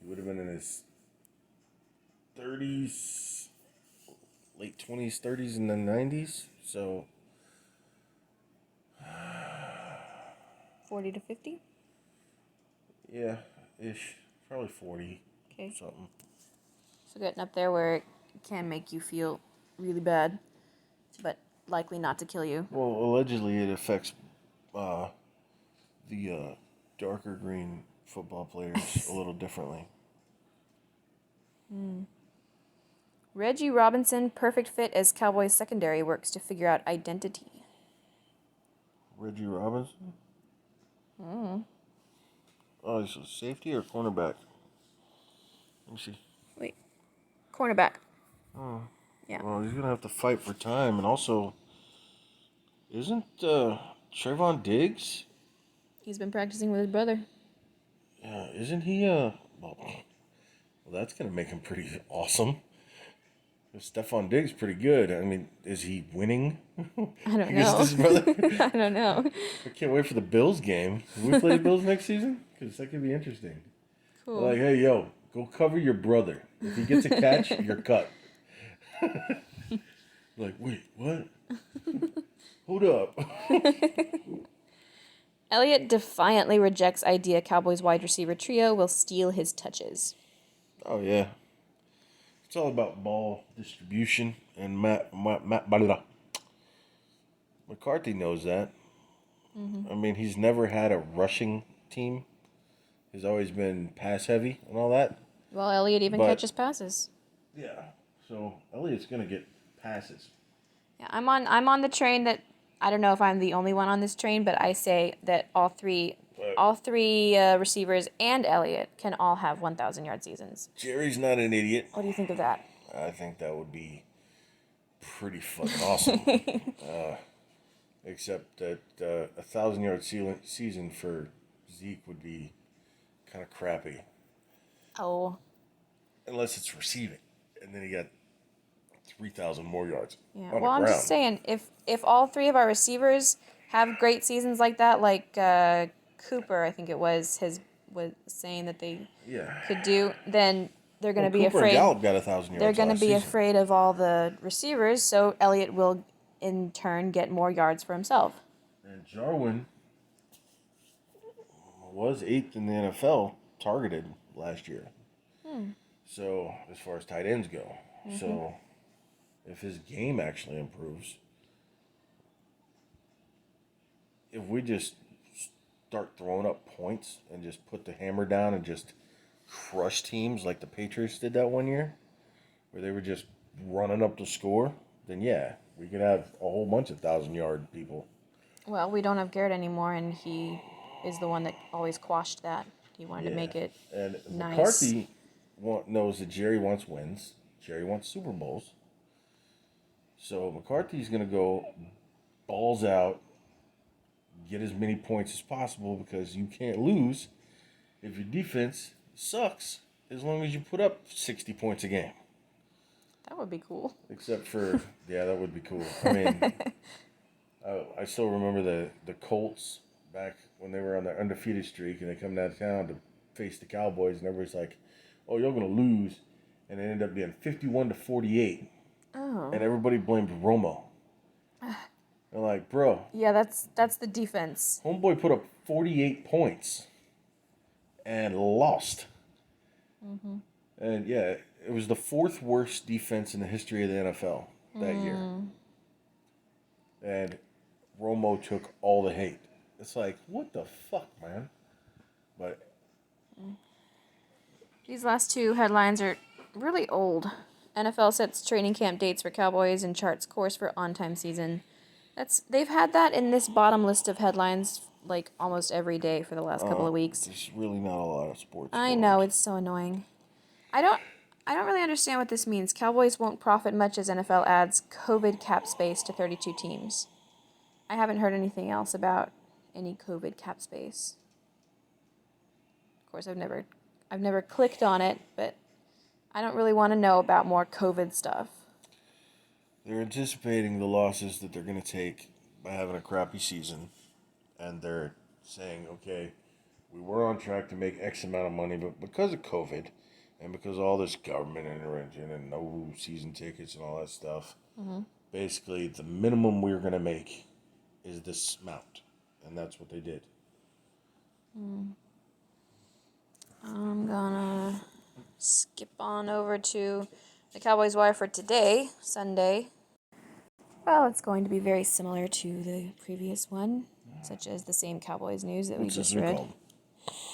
He would have been in his 30s, late 20s, 30s, and then 90s. So 40 to 50? Yeah, ish. Probably 40. Okay. Something. So getting up there where it can make you feel really bad, but likely not to kill you. Well, allegedly it affects the darker green football players a little differently. Reggie Robinson, perfect fit as Cowboys secondary, works to figure out identity. Reggie Robinson? Oh, he's a safety or cornerback? Let me see. Wait. Cornerback. Oh. Yeah. Well, he's going to have to fight for time. And also, isn't Trayvon Diggs? He's been practicing with his brother. Yeah, isn't he, well, that's going to make him pretty awesome. Stephon Diggs pretty good. I mean, is he winning? I don't know. His brother? I don't know. I can't wait for the Bills game. Will we play the Bills next season? Because that could be interesting. Cool. Like, hey, yo, go cover your brother. If he gets a catch, you're cut. Like, wait, what? Hold up. Elliott defiantly rejects idea Cowboys wide receiver trio will steal his touches. Oh, yeah. It's all about ball distribution, and McCarthy knows that. I mean, he's never had a rushing team. He's always been pass heavy and all that. Well, Elliott even catches passes. Yeah, so Elliott's gonna get passes. Yeah, I'm on the train that I don't know if I'm the only one on this train, but I say that all three receivers and Elliott can all have 1,000-yard seasons. Jerry's not an idiot. What do you think of that? I think that would be pretty fucking awesome. Except that 1,000-yard season for Zeke would be kind of crappy. Oh. Unless it's receiving, and then he got 3,000 more yards. Yeah. On Well, I'm just saying, if all three of our receivers have great seasons like that, like Cooper, I think it was saying that they could do, then they're going to be Cooper afraid. And Gallup got 1,000 yards. They're going to be season. afraid of all the receivers, so Elliott will in turn get more yards for himself. And Jarwin was 8th in the NFL targeted last year. So, as far as tight ends go. So, if his game actually improves, if we just start throwing up points and just put the hammer down and just crush teams like the Patriots did that one year, where they were just running up the score, then yeah, we could have a whole bunch of 1,000-yard people. Well, we don't have Garrett anymore, and he is the one that always quashed that. He wanted to make it and nice. McCarthy knows that Jerry wants wins. Jerry wants Super Bowls. So McCarthy's going to go balls out, get as many points as possible, because you can't lose if your defense sucks as long as you put up 60 points a game. That would be cool. Except for, yeah, that would be cool. I mean, I still remember the Colts back when they were on their undefeated streak and they come downtown to face the Cowboys, and everybody's like, oh, you're going to lose. And it ended up being 51-48. Oh. And everybody blamed Romo. They're like, bro. Yeah, that's the defense. Homeboy put up 48 points and lost. And yeah, it was the fourth worst defense in the history of the NFL that year. And Romo took all the hate. It's like, what the fuck, man? But These last two headlines are really old. NFL sets training camp dates for Cowboys and charts course for on-time season. They've had that in this bottom list of headlines like almost every day for the last couple of weeks. There's really not a lot of sports. I know, it's so annoying. I don't really understand what this means. Cowboys won't profit much as NFL adds COVID cap space to 32 teams. I haven't heard anything else about any COVID cap space. Of course, I've never clicked on it, but I don't really want to know about more COVID stuff. They're anticipating the losses that they're going to take by having a crappy season, and they're saying, okay, we were on track to make X amount of money, but because of COVID and because of all this government intervention and no season tickets and all that stuff, basically the minimum we're going to make is this amount, and that's what they did. I'm gonna skip on over to the Cowboys Wire for today, Sunday. Well, it's going to be very similar to the previous one, such as the same Cowboys news that we just read.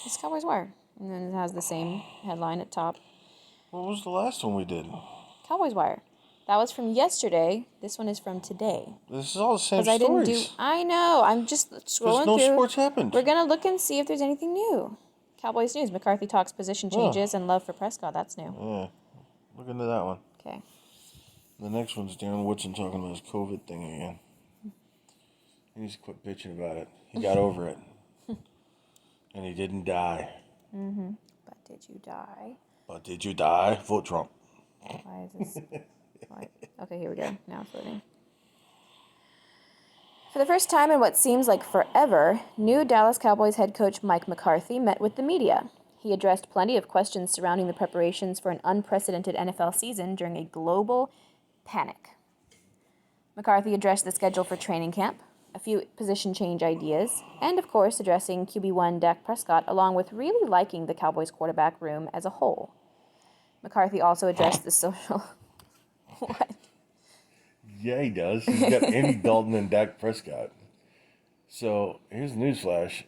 It's Cowboys Wire, and then it has the same headline at top. What was the last one we did? Cowboys Wire. That was from yesterday. This one is from today. This is all the same stories. I know. I'm just scrolling through. No sports happened. We're gonna look and see if there's anything new. Cowboys news. McCarthy talks position changes and love for Prescott. That's new. Yeah. Look into that one. Okay. The next one's Darren Woodson talking about his COVID thing again. He needs to quit bitching about it. He got over it. And he didn't die. But did you die? But did you die? Vote Trump. Why is this? Okay, here we go. Now it's loading. For the first time in what seems like forever, new Dallas Cowboys head coach Mike McCarthy met with the media. He addressed plenty of questions surrounding the preparations for an unprecedented NFL season during a global panic. McCarthy addressed the schedule for training camp, a few position change ideas, and of course addressing QB1 Dak Prescott, along with really liking the Cowboys quarterback room as a whole. McCarthy also addressed the social... What? Yeah, he does. He's got Andy Dalton and Dak Prescott. So, here's the newsflash.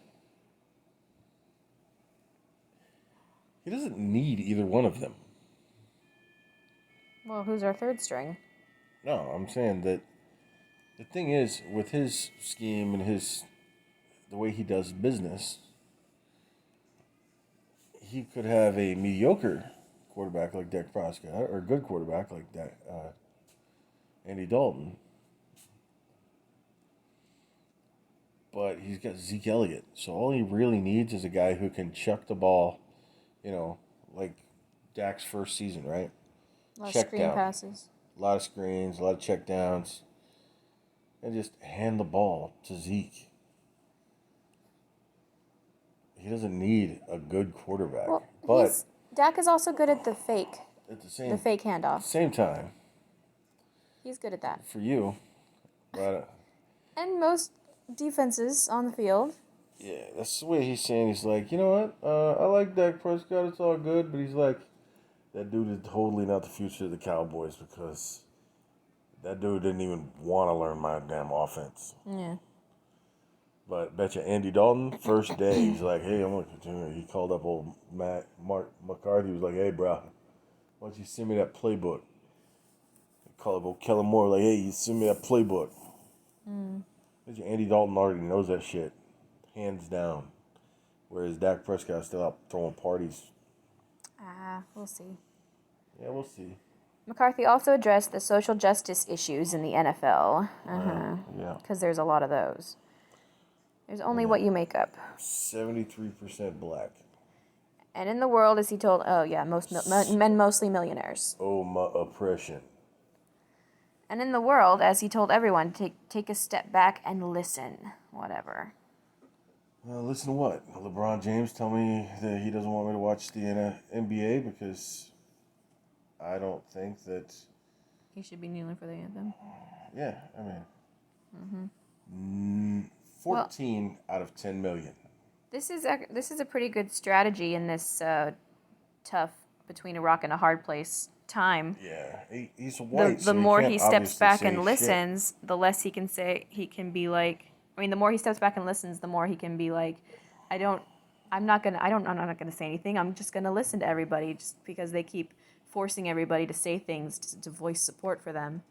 He doesn't need either one of them. Well, who's our third string? No, I'm saying that the thing is, with his scheme and the way he does business, he could have a mediocre quarterback like Dak Prescott, or a good quarterback like Andy Dalton. But he's got Zeke Elliott, so all he really needs is a guy who can chuck the ball, like Dak's first season, right? A lot of screen passes. A lot of screens, a lot of check downs. And just hand the ball to Zeke. He doesn't need a good quarterback. Well, but Dak is also good at the fake. At the fake handoff. Same time. He's good at that. For you. But, and most defenses on the field. Yeah, that's the way he's saying. He's like, you know what? I like Dak Prescott. It's all good, but he's like, that dude is totally not the future of the Cowboys because that dude didn't even want to learn my damn offense. Yeah. But bet you Andy Dalton, first day, he's like, hey, I'm going to continue. He called up old Mark McCarthy. He was like, hey, bro, why don't you send me that playbook? He called up old Kellen Moore, like, hey, you send me that playbook. Bet you Andy Dalton already knows that shit, hands down. Whereas Dak Prescott's still out throwing parties. We'll see. Yeah, we'll see. McCarthy also addressed the social justice issues in the NFL. Yeah. Because there's a lot of those. There's only Yeah. what you make up. 73% black. And in the world, as he told, men mostly millionaires. Oh, my oppression. And in the world, as he told everyone, take a step back and listen. Whatever. Listen to what? LeBron James tell me that he doesn't want me to watch the NBA because I don't think that... He should be kneeling for the anthem. Yeah, I mean... 14 out of 10 million. This is a pretty good strategy in this tough, between a rock and a hard place time. Yeah, he's white, The more he steps back and listens, shit. the less he can say. He can be like, I mean, the more he steps back and listens, the more he can be like, I'm not gonna say anything. I'm just gonna listen to everybody, just because they keep forcing everybody to say things to voice support for them.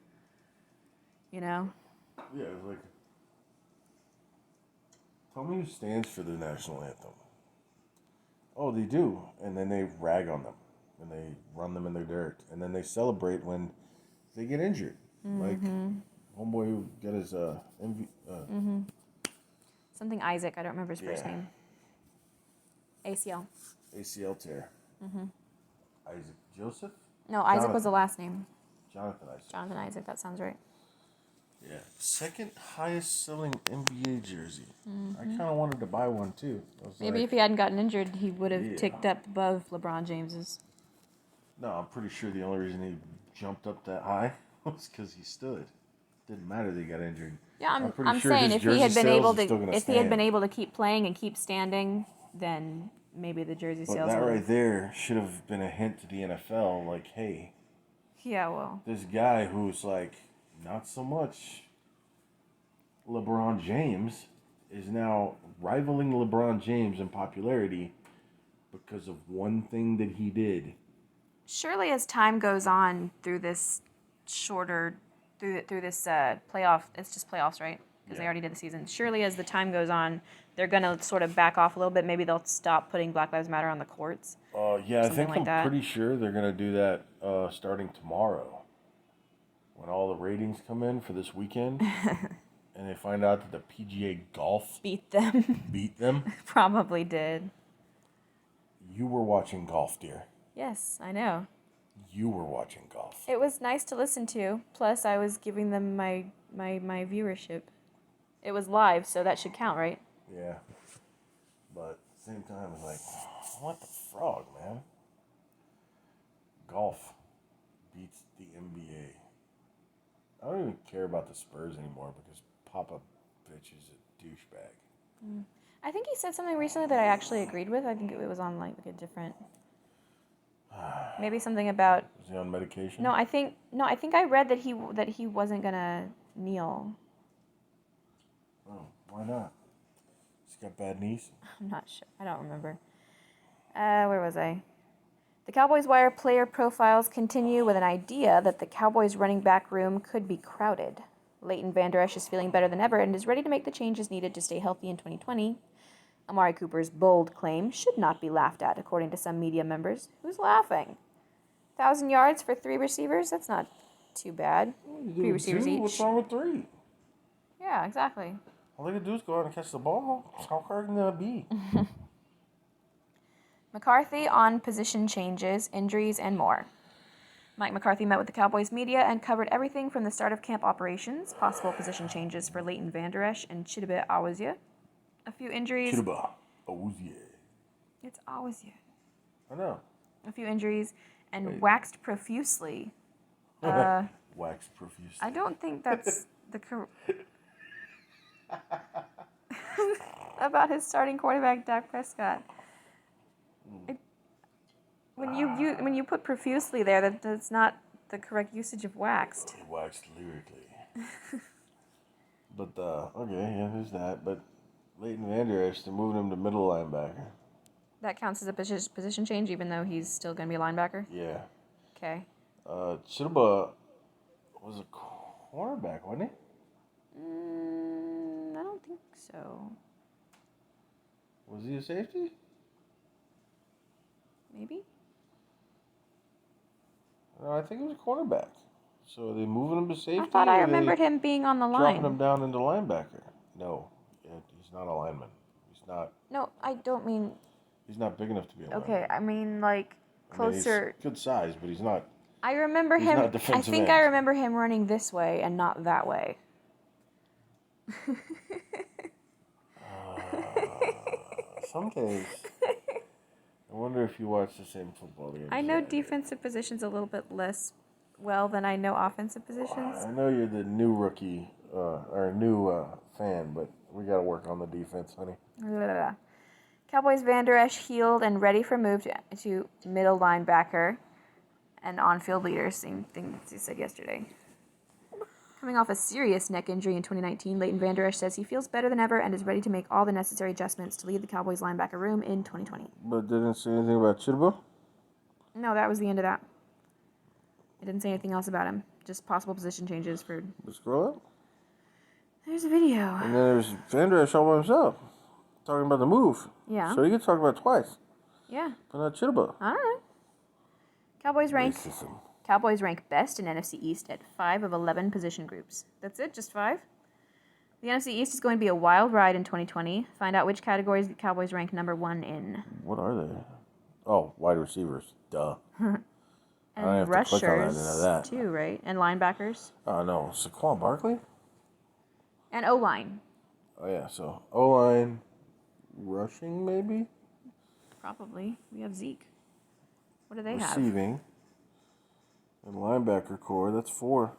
You know? Yeah, it's like, tell me who stands for the national anthem. Oh, they do, and then they rag on them, and they run them in the dirt, and then they celebrate when they get injured. Like homeboy who got his Something Isaac. I don't remember his first Yeah. name. ACL. ACL tear. Isaac Joseph? No, Isaac was the last name. Jonathan Isaac. Jonathan Isaac. That sounds right. Yeah. Second highest selling NBA jersey. I kind of wanted to buy one too. Maybe if he hadn't gotten injured, he would have ticked up above LeBron James's. No, I'm pretty sure the only reason he jumped up that high was because he stood. Didn't matter that he got injured. Yeah, pretty I'm sure saying his if he had jersey been able sales are still to, gonna if he had been stand. able to keep playing and keep standing, then maybe the jersey But sales. that would right there should have been a hint to the NFL, like, hey, Yeah, well. this guy who's like not so much LeBron James is now rivaling LeBron James in popularity because of one thing that he did. Surely, as time goes on through this playoff, it's just playoffs, right? Because they already did the season. Surely, as the time goes on, they're gonna sort of back off a little bit. Maybe they'll stop putting Black Lives Matter on the courts. Yeah, I think like I'm that. pretty sure they're gonna do that starting tomorrow, when all the ratings come in for this weekend, and they find out that the PGA Golf Beat them. beat them. Probably did. You were watching golf, dear. Yes, I know. You were watching golf. It was nice to listen to. Plus, I was giving them my viewership. It was live, so that should count, right? Yeah. But at the same time, it's like, what the frog, man? Golf beats the NBA. I don't even care about the Spurs anymore because Papa bitch is a douchebag. I think he said something recently that I actually agreed with. I think it was on like a different, maybe something about. Is he on medication? No, I think I read that he wasn't gonna kneel. Oh, why not? He's got bad knees. I'm not sure. I don't remember. Where was I? The Cowboys Wire player profiles continue with an idea that the Cowboys running back room could be crowded. Leighton Vander Esch is feeling better than ever and is ready to make the changes needed to stay healthy in 2020. Amari Cooper's bold claim should not be laughed at, according to some media members. Who's laughing? 1,000 yards for 3 receivers? That's not too bad. 3 receivers each. What's wrong with 3? Yeah, exactly. All they can do is go out and catch the ball. How hard can that be? McCarthy on position changes, injuries, and more. Mike McCarthy met with the Cowboys media and covered everything from the start of camp operations, possible position changes for Leighton Vander Esch and Chidobe Awuzie, a few injuries. Chidobe Awuzie. It's Awuzie. I know. A few injuries, and waxed profusely. Waxed profusely. I don't think that's the about his starting quarterback, Dak Prescott. When you put profusely there, that's not the correct usage of waxed. He waxed lyrically. But, okay, yeah, there's that. But Leighton Vander Esch, they're moving him to middle linebacker. That counts as a position change, even though he's still going to be a linebacker? Yeah. Okay. Chidoba was a cornerback, wasn't he? I don't think so. Was he a safety? Maybe? No, I think he was a cornerback. So are they moving him to safety? I thought I remembered him being on the line. Dropping him down into linebacker. No, he's not a lineman. He's not. No, I don't mean... He's not big enough to be a lineman. Okay, I mean, like, closer... I mean, he's good size, but he's not... I remember him... Not defensive end. I remember him running this way and not that way. Some days... I wonder if you watch the same football game. I know defensive positions a little bit less well than I know offensive positions. I know you're the new rookie, or new fan, but we got to work on the defense, honey. Cowboys Vander Esch healed and ready for move to middle linebacker and on-field leader, same thing he said yesterday. Coming off a serious neck injury in 2019, Leighton Vander Esch says he feels better than ever and is ready to make all the necessary adjustments to lead the Cowboys linebacker room in 2020. But didn't say anything about Chidoba? No, that was the end of that. It didn't say anything else about him. Just possible position changes for... Let's scroll up. There's a video. And then there's Vander Esch all by himself, talking about the move. Yeah. So he could talk about it twice. Yeah. But not Chidoba. I don't know. Cowboys rank best in NFC East at 5 of 11 position groups. That's it, just 5? The NFC East is going to be a wild ride in 2020. Find out which categories the Cowboys rank number 1 in. What are they? Oh, wide receivers. Duh. And I don't have rushers, to click on that to know that. too, right? And linebackers. Oh, no. Saquon Barkley? And O-line. Oh, yeah. So, O-line, rushing, maybe? Probably. We have Zeke. What do they have? Receiving. And linebacker core, that's 4.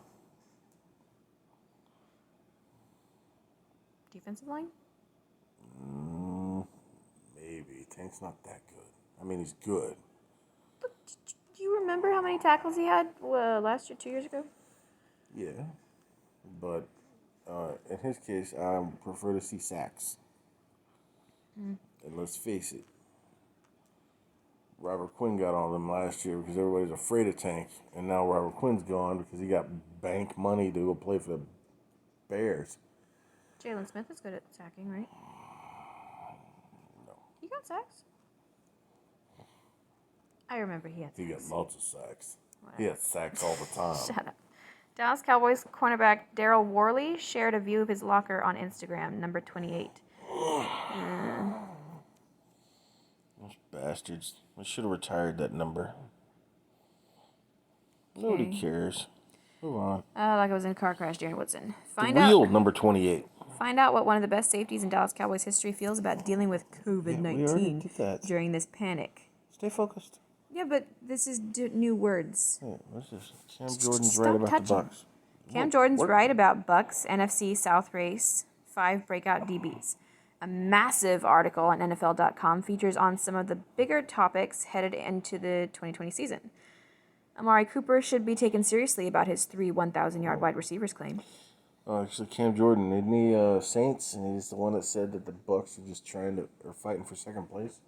Defensive line? Maybe. Tank's not that good. I mean, he's good. But do you remember how many tackles he had last year, 2 years ago? Yeah. But in his case, I prefer to see sacks. And let's face it, Robert Quinn got on them last year because everybody's afraid of Tank. And now Robert Quinn's gone because he got bank money to go play for the Bears. Jalen Smith is good at sacking, right? No. He got sacks. I remember he had sacks. He got lots of sacks. Whatever. He had sacks all the time. Shut up. Dallas Cowboys cornerback Darryl Worley shared a view of his locker on Instagram, number 28. Those bastards. I should have retired that number. Nobody cares. Move on. Like I was in a car crash, Darren Woodson. Real number 28. Find out what one of the best safeties in Dallas Cowboys history feels about dealing with COVID-19 we already did that. during this panic. Stay focused. Yeah, but this is new words. Hey, what's this? Cam Jordan's Stop right about touching. the Bucks. Cam Jordan's right about Bucks NFC South race, 5 breakout DBs. A massive article on NFL.com features on some of the bigger topics headed into the 2020 season. Amari Cooper should be taken seriously about his 3 1,000-yard wide receivers claim. Actually, Cam Jordan, isn't he Saints? And he's the one that said that the Bucks are just are fighting for second place.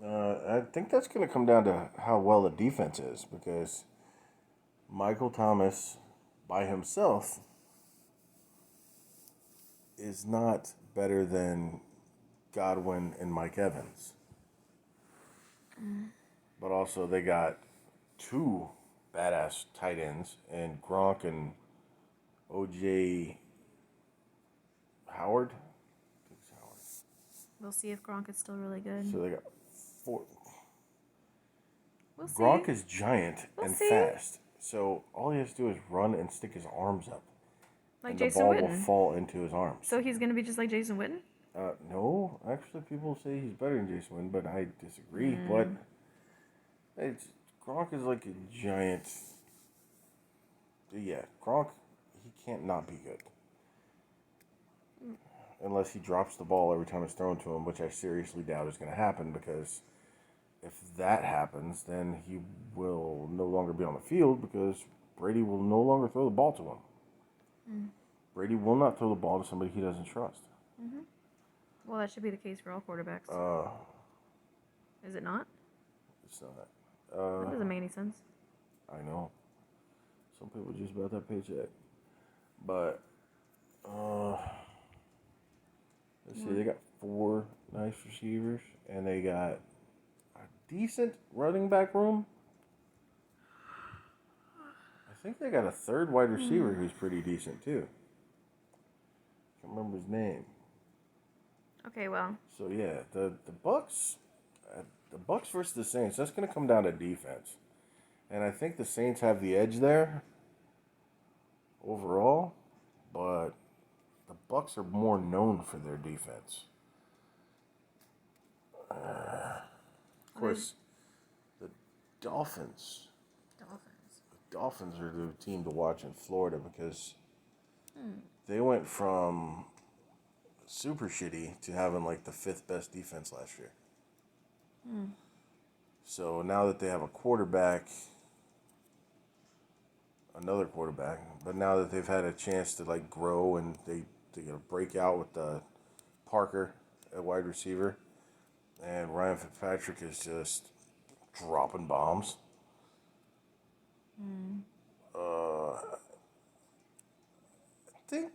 I think that's going to come down to how well the defense is, because Michael Thomas by himself is not better than Godwin and Mike Evans. But also they got 2 badass tight ends, and Gronk and O.J. Howard. I think it's Howard. We'll see if Gronk is still really good. So they got 4. We'll see. Gronk is giant We'll and see. fast. So all he has to do is run and stick his arms up. Like and Jason the ball Witten. will fall into his arms. So he's going to be just like Jason Witten? No, actually, people say he's better than Jason Witten, but I disagree. But Gronk is like a giant. Yeah, Gronk, he can't not be good. unless he drops the ball every time it's thrown to him, which I seriously doubt is going to happen because if that happens, then he will no longer be on the field because Brady will no longer throw the ball to him. Mm. Brady will not throw the ball to somebody he doesn't trust. Mm-hmm. Well, that should be the case for all quarterbacks. Is it not? It's not. That doesn't make any sense. I know. Some people just about that paycheck. But, let's see, they got 4 nice receivers, and they got a decent running back room. I think they got a 3rd wide receiver who's pretty decent, too. Can't remember his name. Okay, well. So, yeah, the Bucks versus the Saints, that's going to come down to defense. And I think the Saints have the edge there overall, but the Bucks are more known for their defense. Of course, the Dolphins. The Dolphins are the team to watch in Florida because they went from super shitty to having like the 5th best defense last year. So now that they have another quarterback, but now that they've had a chance to like grow and they get a breakout with Parker at wide receiver, and Ryan Fitzpatrick is just dropping bombs. I think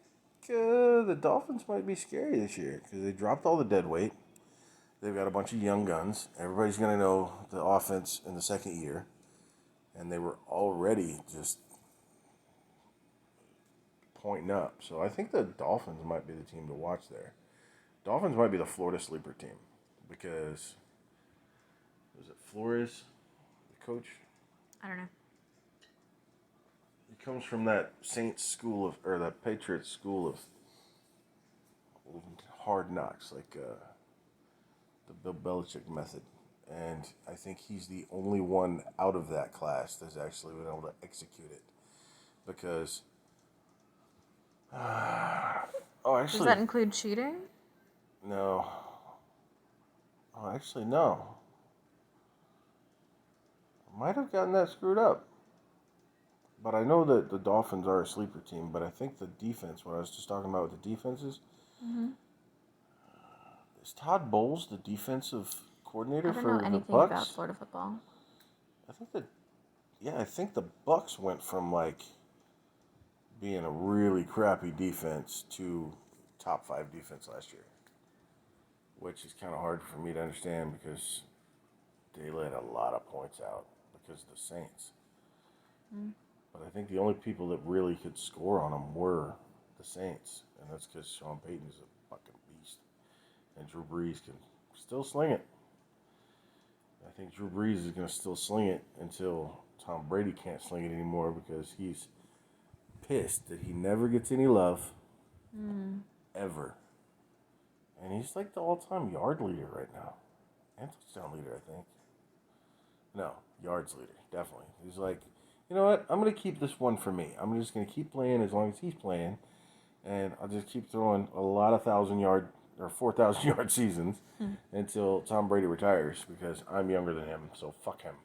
the Dolphins might be scary this year because they dropped all the dead weight. They've got a bunch of young guns. Everybody's going to know the offense in the second year. And they were already just pointing up. So I think the Dolphins might be the team to watch there. Dolphins might be the Florida sleeper team because, was it Flores, the coach? I don't know. He comes from that Saints school of, or that Patriots school of hard knocks, like the Bill Belichick method. And I think he's the only one out of that class that's actually been able to execute it. Because, does that include cheating? No. Oh, actually, no. I might have gotten that screwed up. But I know that the Dolphins are a sleeper team, but I think the defense, what I was just talking about with the defenses, is Todd Bowles the defensive coordinator for the Bucks? I don't know anything about Florida football. I think the Bucks went from like being a really crappy defense to top 5 defense last year, which is kind of hard for me to understand because they let a lot of points out because of the Saints. But I think the only people that really could score on them were the Saints, and that's because Sean Payton is a fucking beast, and Drew Brees can still sling it. I think Drew Brees is going to still sling it until Tom Brady can't sling it anymore because he's pissed that he never gets any love, ever. And he's like the all-time yard leader right now. And touchdown leader, I think. No, yards leader, definitely. He's like, you know what? I'm going to keep this one for me. I'm just going to keep playing as long as he's playing. And I'll just keep throwing a lot of 1,000-yard or 4,000-yard seasons until Tom Brady retires because I'm younger than him, so fuck him.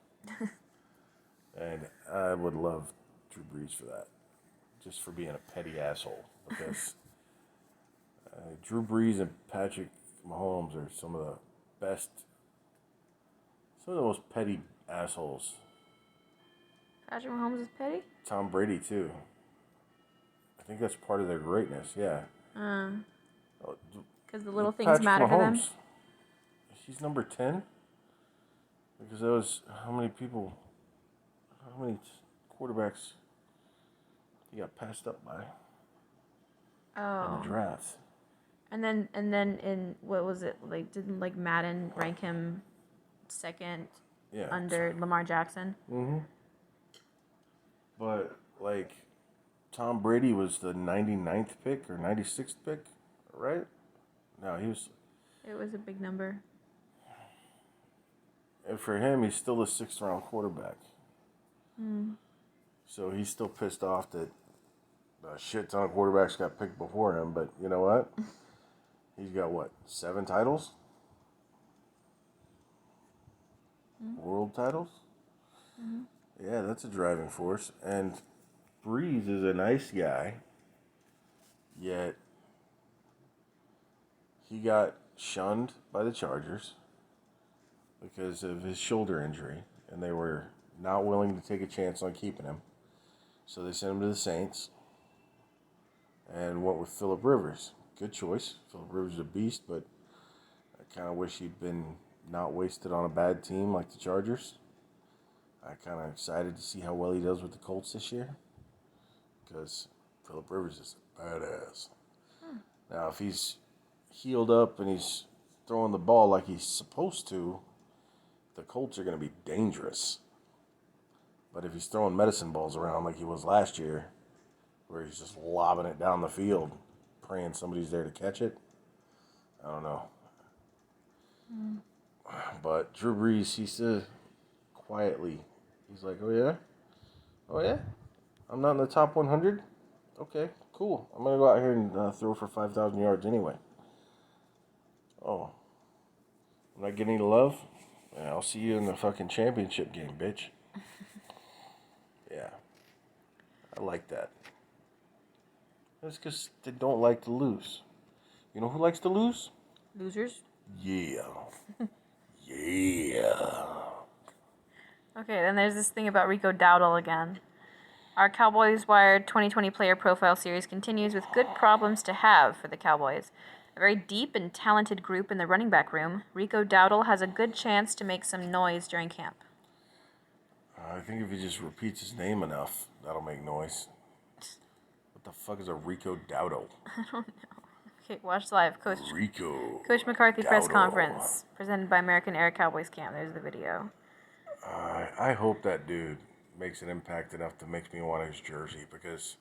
And I would love Drew Brees for that. Just for being a petty asshole. Because Drew Brees and Patrick Mahomes are some of the most petty assholes. Patrick Mahomes is petty? Tom Brady, too. I think that's part of their greatness, yeah. Because the little things matter to them? He's number 10? Because that was how many quarterbacks he got passed up by in the draft. And then in, what was it, like, didn't, like, Madden rank him second under Lamar Jackson? Mm-hmm. But, like, Tom Brady was the 99th pick or 96th pick, right? No, he was... It was a big number. And for him, he's still a 6th-round quarterback. So he's still pissed off that a shit ton of quarterbacks got picked before him, but you know what? He's got what? 7 titles? World titles? Yeah, that's a driving force. And Breeze is a nice guy, yet he got shunned by the Chargers because of his shoulder injury, and they were not willing to take a chance on keeping him. So they sent him to the Saints and went with Phillip Rivers. Good choice. Phillip Rivers is a beast, but I kind of wish he'd been not wasted on a bad team like the Chargers. I'm kind of excited to see how well he does with the Colts this year because Phillip Rivers is a badass. Now, if he's healed up and he's throwing the ball like he's supposed to, the Colts are going to be dangerous. But if he's throwing medicine balls around like he was last year, where he's just lobbing it down the field, praying somebody's there to catch it, I don't know. But Drew Brees, he's quietly, he's like, oh yeah? Oh yeah? I'm not in the top 100? Okay, cool. I'm going to go out here and throw for 5,000 yards anyway. Oh. I'm not getting any love? Yeah, I'll see you in the fucking championship game, bitch. Yeah. I like that. That's because they don't like to lose. You know who likes to lose? Losers. Yeah. Yeah. Okay, then there's this thing about Rico Dowdle again. Our Cowboys Wired 2020 Player Profile Series continues with good problems to have for the Cowboys. A very deep and talented group in the running back room. Rico Dowdle has a good chance to make some noise during camp. I think if he just repeats his name enough, that'll make noise. What the fuck is a Rico Dowdle? I don't know. Okay, watch live. Coach McCarthy Dowdle. press conference presented by American Air Cowboys Camp. There's the video. I hope that dude makes an impact enough to make me want his jersey because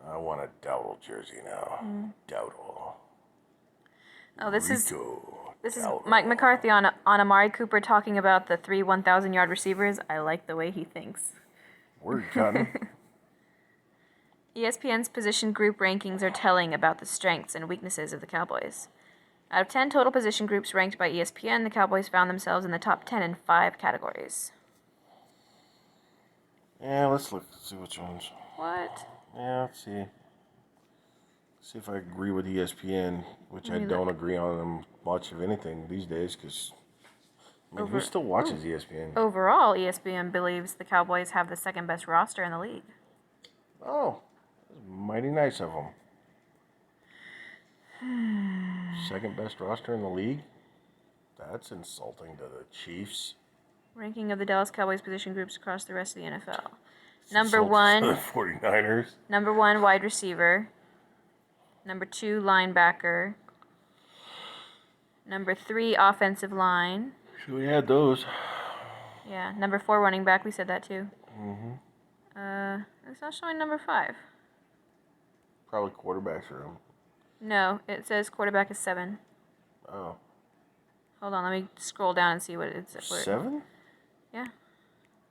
I want a Dowdle jersey now. Dowdle. Oh, this is Dowdle. Mike McCarthy on Amari Cooper talking about the 3 1,000-yard receivers. I like the way he thinks. Word, Cotton. ESPN's position group rankings are telling about the strengths and weaknesses of the Cowboys. Out of 10 total position groups ranked by ESPN, the Cowboys found themselves in the top 10 in 5 categories. Yeah, let's look. See which ones. What? Yeah, let's see. See if I agree with ESPN, which I me don't look. agree on them much of anything these days, because who still watches ESPN? Overall, ESPN believes the Cowboys have the second best roster in the league. Oh, that's mighty nice of them. Second best roster in the league? That's insulting to the Chiefs. Ranking of the Dallas Cowboys position groups across the rest of the NFL. It's Number insulting to 1, the 49ers. Number 1, wide receiver. Number 2, linebacker. Number 3, offensive line. Should we add those? Yeah, number 4, running back. We said that too. Mm-hmm. It's not showing number 5. Probably quarterbacks are them. No, it says quarterback is 7. Oh. Hold on, let me scroll down and see what it's. 7? Yeah.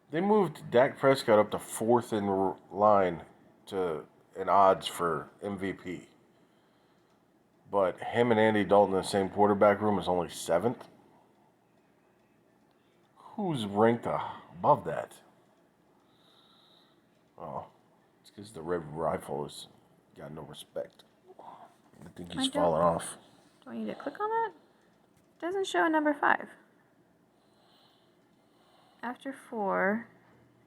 They moved Dak Prescott up to 4th in line to an odds for MVP. But him and Andy Dalton in the same quarterback room is only 7th. Who's ranked above that? Oh, it's because the Red Rifle has got no respect. I think he's fallen off. Do I need to click on that? It doesn't show a number 5. After 4,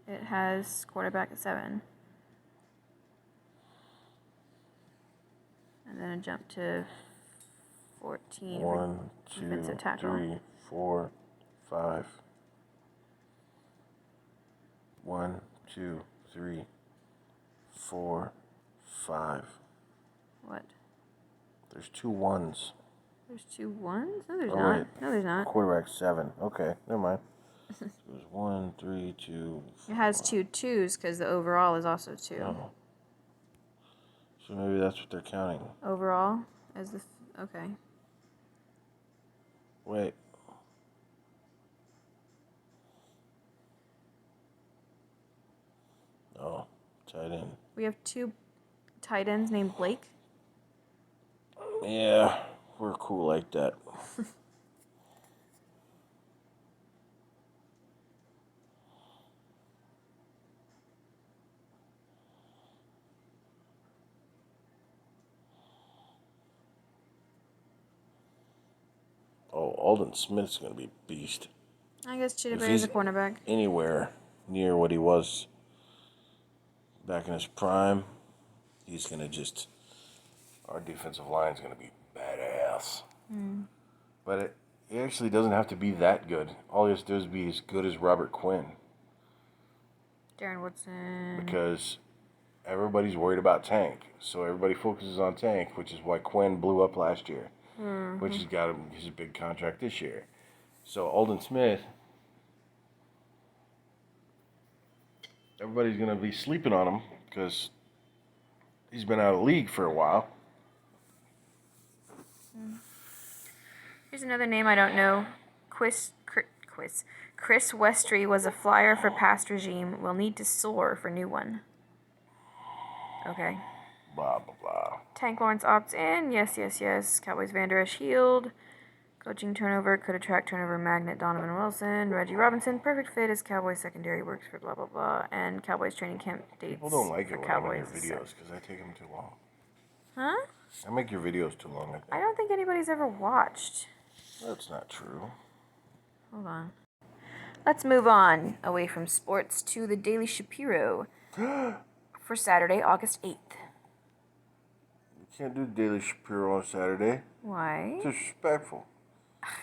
it has quarterback at 7. And then a jump to 14. 1, 2, 3, 4, 5. 1, 2, 3, 4, 5. What? There's 2 1s. There's 2 1s? No, there's Oh, not. wait. No, there's not. Quarterback 7. Okay, never mind. So there's 1, 3, 2. 4. It has 2 2s because the overall is also 2. Oh. So maybe that's what they're counting. Overall as the okay. Wait. Oh, tight end. We have 2 tight ends named Blake. Yeah, we're cool like that. Oh, Alden Smith's going to be a beast. I guess If Chidiberry's he's a cornerback. anywhere near what he was back in his prime, he's going to just... Our defensive line's going to be badass. But it actually doesn't have to be that good. All he has to do is be as good as Robert Quinn. Darren Woodson. Because everybody's worried about Tank. So everybody focuses on Tank, which is why Quinn blew up last year. Which has got him his big contract this year. So Alden Smith, everybody's going to be sleeping on him because he's been out of the league for a while. Here's another name I don't know. Chris Westry was a flyer for past regime. Will need to soar for new one. Okay. Blah, blah, blah. Tank Lawrence opts in. Yes. Cowboys Van Der Esch healed. Coaching turnover could attract turnover magnet Donovan Wilson. Reggie Robinson, perfect fit as Cowboys secondary works for blah, blah, blah. And Cowboys training camp dates. People don't like for it when Cowboys I make your videos because I take them too long. Huh? I make your videos too long, I think. I don't think anybody's ever watched. That's not true. Hold on. Let's move on away from sports to the Daily Shapiro for Saturday, August 8th. You can't do Daily Shapiro on Saturday. Why? It's disrespectful.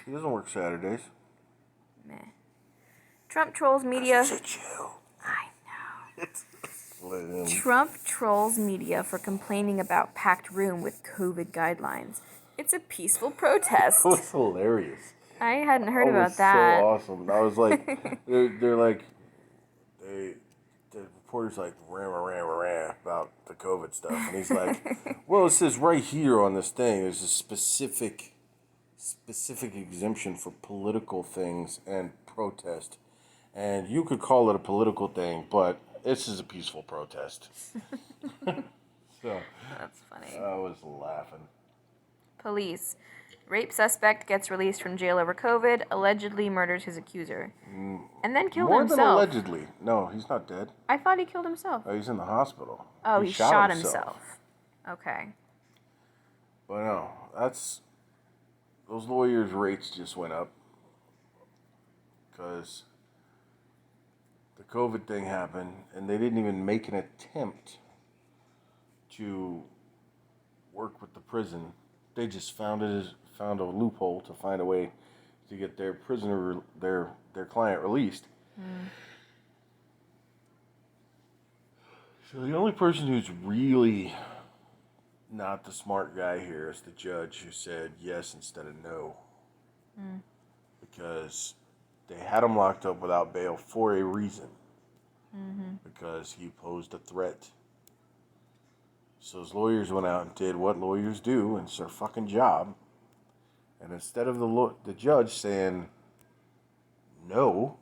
He doesn't work Saturdays. Meh. Trump trolls media. He's a Jew. I know. Let him. Trump trolls media for complaining about packed room with COVID guidelines. It's a peaceful protest. That was hilarious. I hadn't heard That about was that. so awesome. I was like, they're like, the reporter's like, rah, about the COVID stuff. And he's like, well, it says right here on this thing, there's a specific exemption for political things and protest. And you could call it a political thing, but this is a peaceful protest. So That's funny. I was laughing. Police. Rape suspect gets released from jail over COVID, allegedly murders his accuser. And then killed More himself. than allegedly. No, he's not dead. I thought he killed himself. Oh, he's in the hospital. Oh, he shot himself. Okay. But no, those lawyers' rates just went up because the COVID thing happened, and they didn't even make an attempt to work with the prison. They just found a loophole to find a way to get their prisoner, their client released. So the only person who's really not the smart guy here is the judge who said yes instead of no. Because they had him locked up without bail for a reason. Because he posed a threat. So his lawyers went out and did what lawyers do, and it's their fucking job. And instead of the judge saying, no,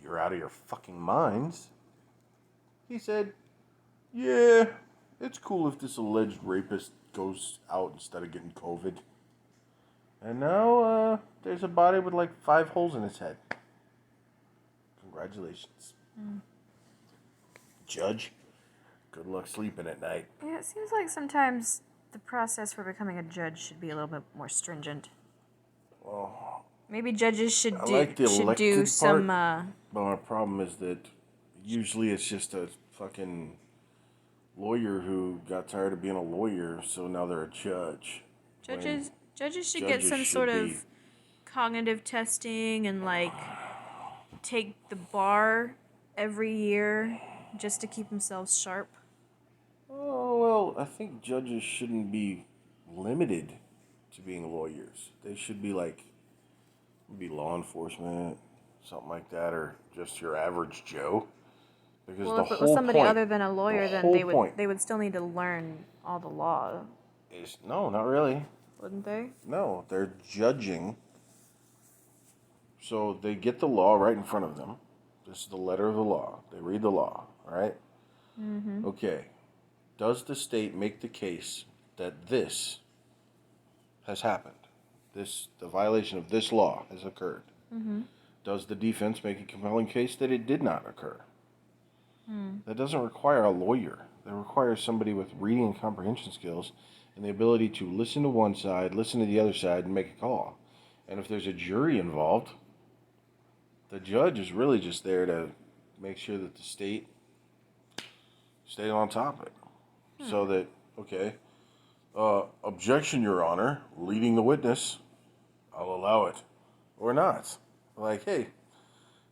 you're out of your fucking minds, he said, yeah, it's cool if this alleged rapist goes out instead of getting COVID. And now there's a body with like 5 holes in his head. Congratulations. Judge, good luck sleeping at night. Yeah, it seems like sometimes the process for becoming a judge should be a little bit more stringent. Well, maybe judges should I do like the should do elected some. part, but my problem is that usually it's just a fucking lawyer who got tired of being a lawyer, so now they're a judge. Judges should get judges some should sort be- of cognitive testing and like take the bar every year just to keep themselves sharp. Oh, well, I think judges shouldn't be limited to being lawyers. They should be like, be law enforcement, something like that, or just your average Joe. Because Well, the if it whole was somebody point, other than a lawyer, the then whole they would still need to learn all the law, is no, not really. wouldn't they? No, they're judging. So they get the law right in front of them. This is the letter of the law. They read the law, right? Okay. Does the state make the case that this has happened. The violation of this law has occurred. Mm-hmm. Does the defense make a compelling case that it did not occur? Hmm. That doesn't require a lawyer. That requires somebody with reading and comprehension skills and the ability to listen to one side, listen to the other side, and make a call. And if there's a jury involved, the judge is really just there to make sure that the state stays on top of it. So that, okay, objection, Your Honor, leading the witness, I'll allow it. Or not. Like, hey,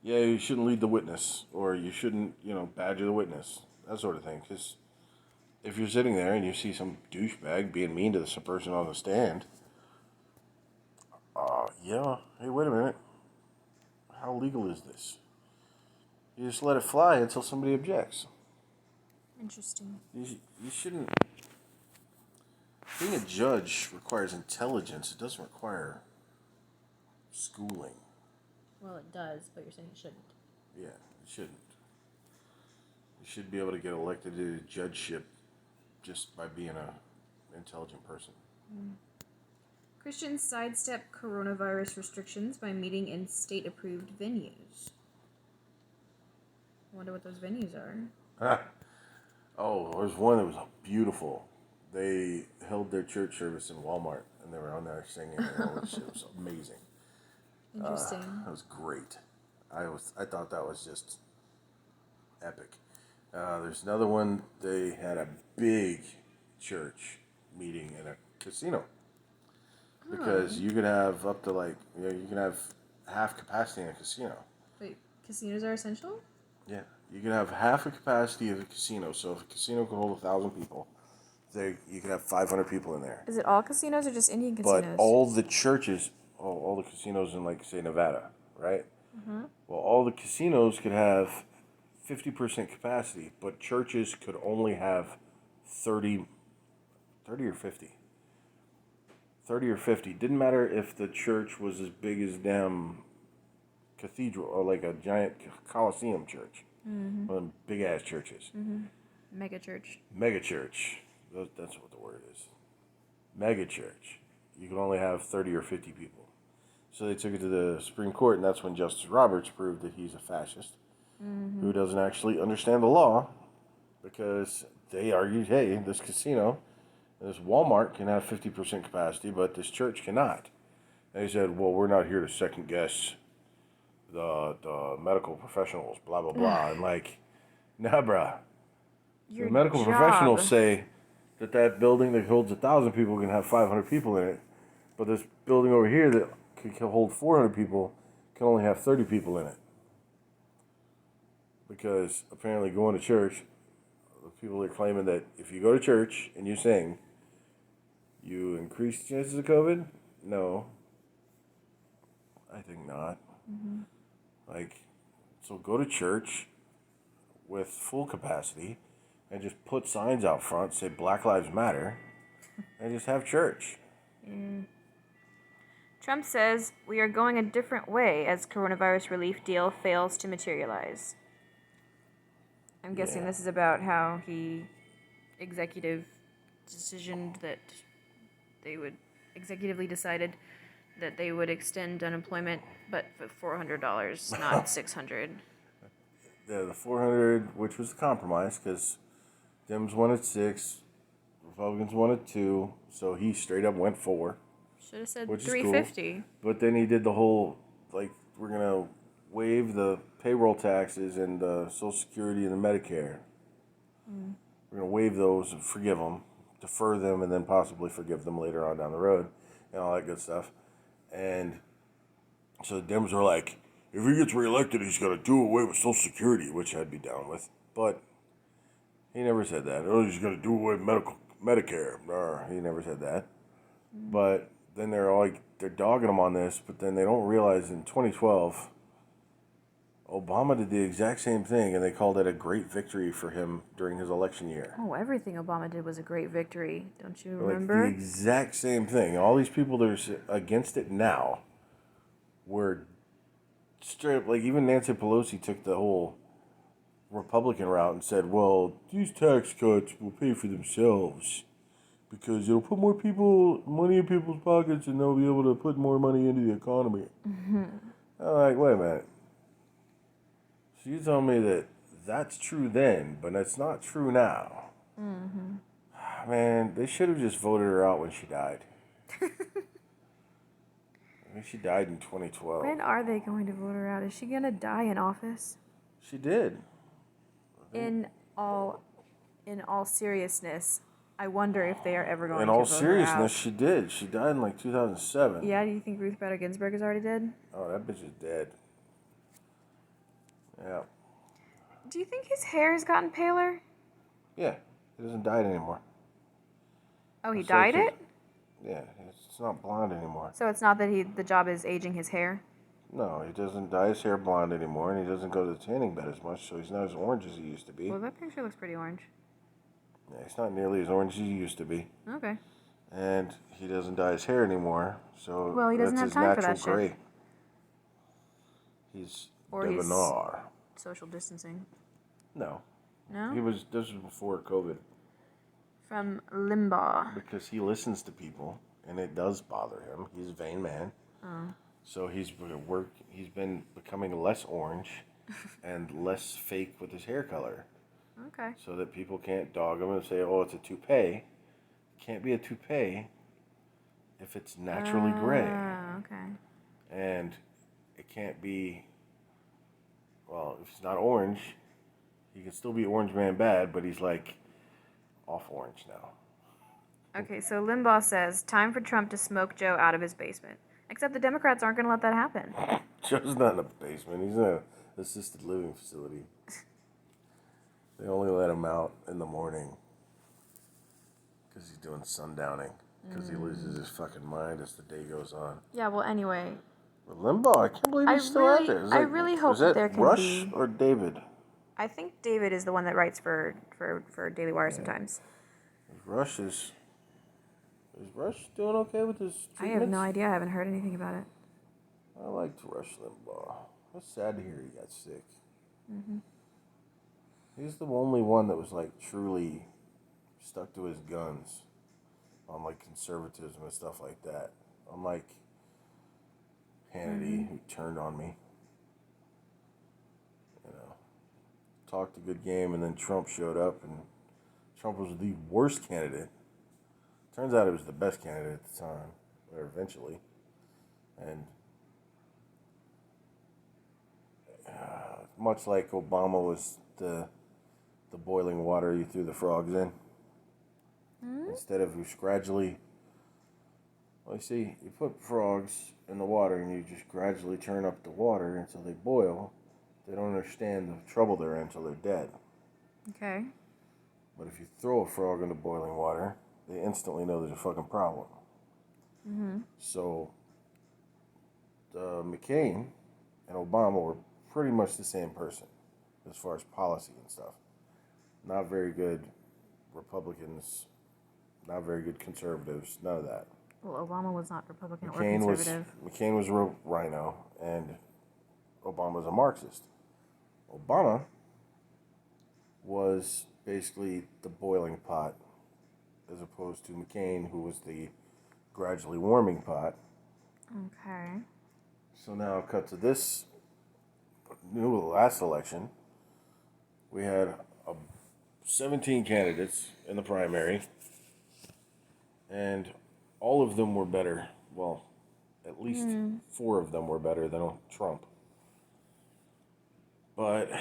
yeah, you shouldn't lead the witness, or you shouldn't, badger the witness, that sort of thing. Because if you're sitting there and you see some douchebag being mean to the person on the stand, yeah, hey, wait a minute. How legal is this? You just let it fly until somebody objects. Interesting. You shouldn't. Being a judge requires intelligence. It doesn't require schooling. Well, it does, but you're saying it shouldn't. Yeah, it shouldn't. You should be able to get elected to a judgeship just by being an intelligent person. Christians sidestep coronavirus restrictions by meeting in state-approved venues. I wonder what those venues are. Oh, there's one that was beautiful. They held their church service in Walmart, and they were on there singing, and it was amazing. Interesting. It was great. I thought that was just epic. There's another one. They had a big church meeting in a casino because you could have up to you can have half capacity in a casino. Wait, casinos are essential? Yeah, you can have half the capacity of a casino. So if a casino could hold 1,000 people, you could have 500 people in there. Is it all casinos or just Indian casinos? But all the churches, all the casinos in say Nevada, right? Mm-hmm. Well, all the casinos could have 50% capacity, but churches could only have 30 or 50. 30 or 50. Didn't matter if the church was as big as damn cathedral or like a giant Colosseum church. Mm-hmm. One of them big ass churches. Mm-hmm. Mega church. Mega church. That's what the word is. Mega church. You could only have 30 or 50 people. So they took it to the Supreme Court, and that's when Justice Roberts proved that he's a fascist who doesn't actually understand the law, because they argued, hey, this casino, this Walmart can have 50% capacity, but this church cannot. And he said, well, we're not here to second guess the medical professionals, blah, blah, blah. And nah, bruh. The medical professionals say that building that holds 1,000 people can have 500 people in it, but this building over here that can hold 400 people can only have 30 people in it. Because apparently going to church, the people are claiming that if you go to church and you sing, you increase the chances of COVID? No. I think not. Mm-hmm. So go to church with full capacity and just put signs out front, say Black Lives Matter, and just have church. Trump says we are going a different way as coronavirus relief deal fails to materialize. I'm guessing this is about how he executively decided that they would extend unemployment, but for $400, not $600. The 400, which was a compromise, because Dems wanted 6, Republicans wanted 2, so he straight up went 4. Should have said which $350. Cool. But then he did the whole, we're going to waive the payroll taxes and the Social Security and the Medicare. We're going to waive those and forgive them, defer them, and then possibly forgive them later on down the road, and all that good stuff. And so the Dems were like, if he gets reelected, he's going to do away with Social Security, which I'd be down with. But he never said that. Oh, he's going to do away with Medicare. No, he never said that. But then they're dogging him on this, but then they don't realize in 2012, Obama did the exact same thing, and they called it a great victory for him during his election year. Oh, everything Obama did was a great victory. Don't you remember? The exact same thing. All these people that are against it now were straight up, even Nancy Pelosi took the whole Republican route and said, well, these tax cuts will pay for themselves Because it'll put more money in people's pockets, and they'll be able to put more money into the economy. I'm like, wait a minute. So you tell me that that's true then, but that's not true now. Man, they should have just voted her out when she died. I think she died in 2012. When are they going to vote her out? Is she going to die in office? She did. In all seriousness, I wonder if they are ever going to In all vote her seriousness, out. she did. She died in like 2007. Yeah, do you think Ruth Bader Ginsburg is already dead? Oh, that bitch is dead. Yeah. Do you think his hair has gotten paler? Yeah. He doesn't dye it anymore. Oh, he So dyed it's- it? Yeah, it's not blonde anymore. So it's not that the job is aging his hair? No, he doesn't dye his hair blonde anymore, and he doesn't go to the tanning bed as much, so he's not as orange as he used to be. Well, that picture looks pretty orange. Yeah, he's not nearly as orange as he used to be. Okay. And he doesn't dye his hair anymore, so Well, he doesn't that's have his time for natural that gray. shit. He's Or he's debonair. social distancing. No. No? This was before COVID. From Limbaugh. Because he listens to people, and it does bother him. He's a vain man. Oh. So he's been becoming less orange and less fake with his hair color. Okay. So that people can't dog him and say, oh, it's a toupee. It can't be a toupee if it's naturally gray. Okay. And it can't be, well, if it's not orange, he can still be Orange Man Bad, but he's like off orange now. Okay, so Limbaugh says, time for Trump to smoke Joe out of his basement. Except the Democrats aren't going to let that happen. Joe's not in a basement. He's in an assisted living facility. They only let him out in the morning because he's doing sundowning. Because he loses his fucking mind as the day goes on. Yeah, well, anyway. But Limbaugh, I can't believe he's still out there. I really hope that there can Rush be... or David? I think David is the one that writes for Daily Wire sometimes. Is Rush doing okay with his treatments? I have no idea. I haven't heard anything about it. I liked Rush Limbaugh. It's sad to hear he got sick. Mm-hmm. He's the only one that was like truly stuck to his guns on like conservatism and stuff like that. Unlike Hannity, who turned on me. You know, talked a good game, and then Trump showed up, and Trump was the worst candidate. Turns out he was the best candidate at the time, or eventually. And much like Obama was the boiling water you threw the frogs in. Instead of just gradually, well, you see, you put frogs in the water and you just gradually turn up the water until they boil. They don't understand the trouble they're in until they're dead. Okay. But if you throw a frog into boiling water, they instantly know there's a fucking problem. Mm-hmm. So, McCain and Obama were pretty much the same person as far as policy and stuff. Not very good Republicans, not very good conservatives, none of that. Well, Obama was not Republican or conservative. McCain was a rhino, and Obama was a Marxist. Obama was basically the boiling pot, as opposed to McCain, who was the gradually warming pot. Okay. So now, cut to this last election. We had 17 candidates in the primary, and all of them were better. Well, at least 4 of them were better than Trump. But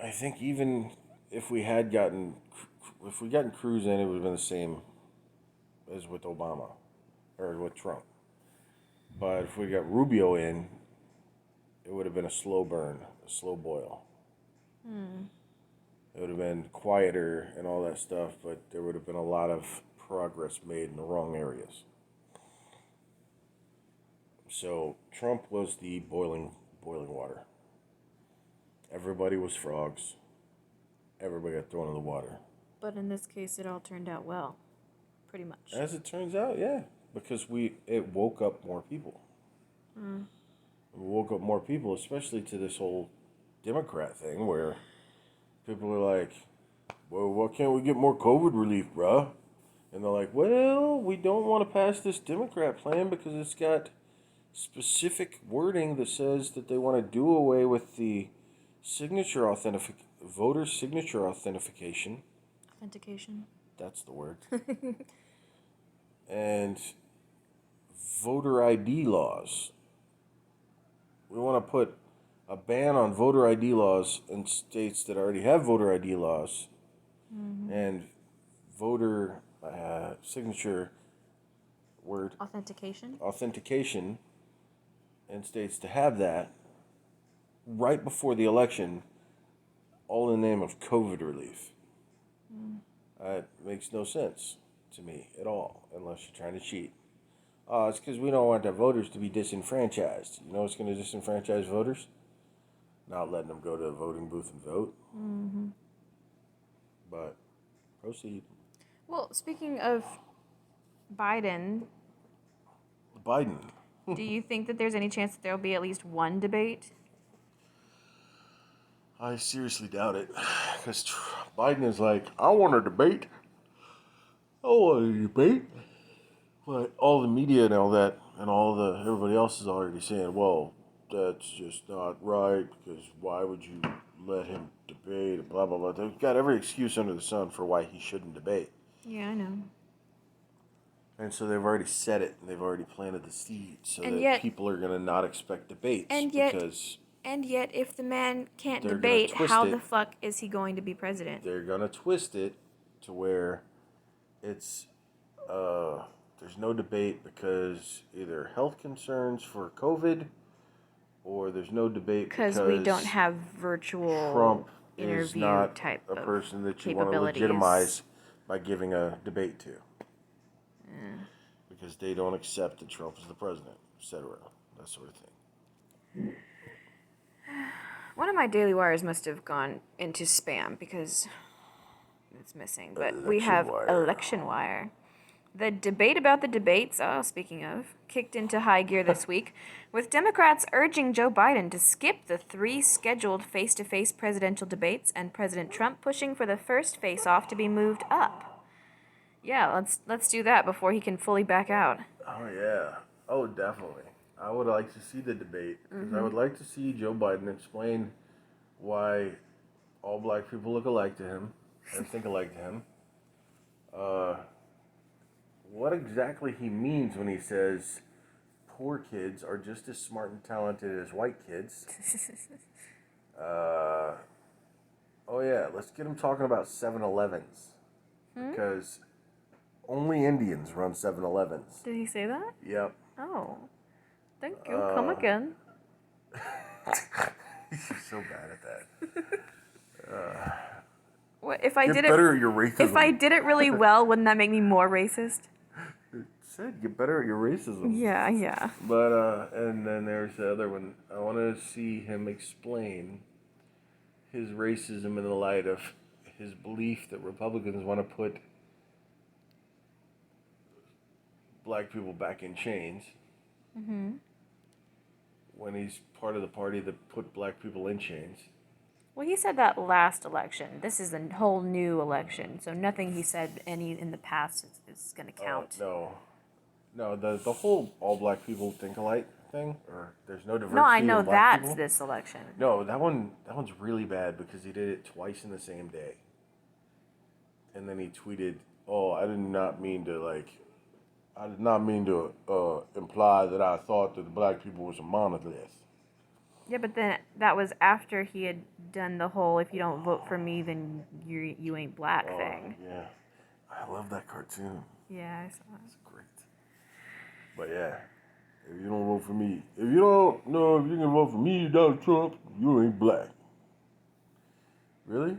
I think even if we gotten Cruz in, it would have been the same as with Obama or with Trump. But if we got Rubio in, it would have been a slow burn, a slow boil. It would have been quieter and all that stuff, but there would have been a lot of progress made in the wrong areas. So Trump was the boiling water. Everybody was frogs. Everybody got thrown in the water. But in this case, it all turned out well. Pretty much. As it turns out, yeah. Because it woke up more people. It woke up more people, especially to this whole Democrat thing where people are like, well, why can't we get more COVID relief, bruh? And they're like, well, we don't want to pass this Democrat plan because it's got specific wording that says that they want to do away with the voter signature authentication. Authentication. That's the word. And voter ID laws. We want to put a ban on voter ID laws in states that already have voter ID laws, and voter signature authentication in states to have that right before the election, all in the name of COVID relief. That makes no sense to me at all, unless you're trying to cheat. It's because we don't want the voters to be disenfranchised. You know what's going to disenfranchise voters? Not letting them go to a voting booth and vote. Mm-hmm. But proceed. Well, speaking of Biden, do you think that there's any chance that there will be at least one debate? I seriously doubt it. Because Biden is like, I want a debate. I want a debate. But all the media and all that, and everybody else is already saying, well, that's just not right, because why would you let him debate, and blah, blah, blah. They've got every excuse under the sun for why he shouldn't debate. Yeah, I know. And so they've already said it, and they've already planted the seed, so and that yet, people are going to not expect debates. And yet, if the man can't debate, how the fuck is he going to be president? They're going to twist it to where it's... there's no debate because either health concerns for COVID, or there's no debate because we don't have virtual Trump interview is not type a person that you want to legitimize by giving a debate to. Because they don't accept that Trump is the president, etc. That sort of thing. One of my Daily Wires must have gone into spam because it's missing. But we have Election Wire. The debate about the debates, speaking of, kicked into high gear this week, with Democrats urging Joe Biden to skip the 3 scheduled face-to-face presidential debates and President Trump pushing for the first face-off to be moved up. Yeah, let's do that before he can fully back out. Oh, yeah. Oh, definitely. I would like to see the debate, because I would like to see Joe Biden explain why all black people look alike to him and think alike to him. What exactly he means when he says poor kids are just as smart and talented as white kids. Oh yeah, let's get him talking about 7-Elevens. Because only Indians run 7-Elevens. Did he say that? Yep. Oh. Thank you. Come again. You're so bad at that. What if I get did better it? At your racism. If I did it really well, wouldn't that make me more racist? Said get better at your racism. Yeah. But and then there's the other one. I want to see him explain his racism in the light of his belief that Republicans want to put black people back in chains. Mm-hmm. When he's part of the party that put black people in chains. Well, he said that last election. This is a whole new election, so nothing he said in the past is going to count. No, the whole all black people think alike thing, or there's no diversity. No, I know in black that's people. this election. No, that one's really bad because he did it twice in the same day. And then he tweeted, "Oh, I did not mean to imply that I thought that the black people was a monolith." Yeah, but then that was after he had done the whole "if you don't vote for me, then you ain't black" thing. Yeah, I love that cartoon. Yeah, I saw it. It's great. But yeah, if you don't vote for me, if you don't know if you can vote for me, Donald Trump, you ain't black. Really?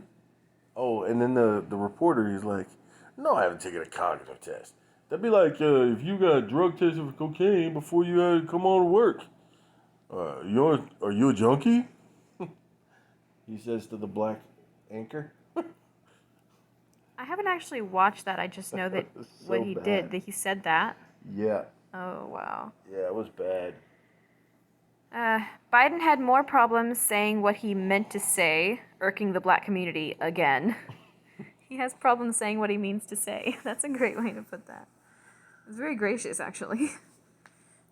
Oh, and then the reporter is like, "No, I haven't taken a cognitive test. That'd be like if you got drug tested for cocaine before you had to come on to work. Are you a junkie?" He says to the black anchor. I haven't actually watched that. I just know that what he did, that he said that. Yeah. Oh, wow. Yeah, it was bad. Biden had more problems saying what he meant to say, irking the black community again. He has problems saying what he means to say. That's a great way to put that. It's very gracious, actually.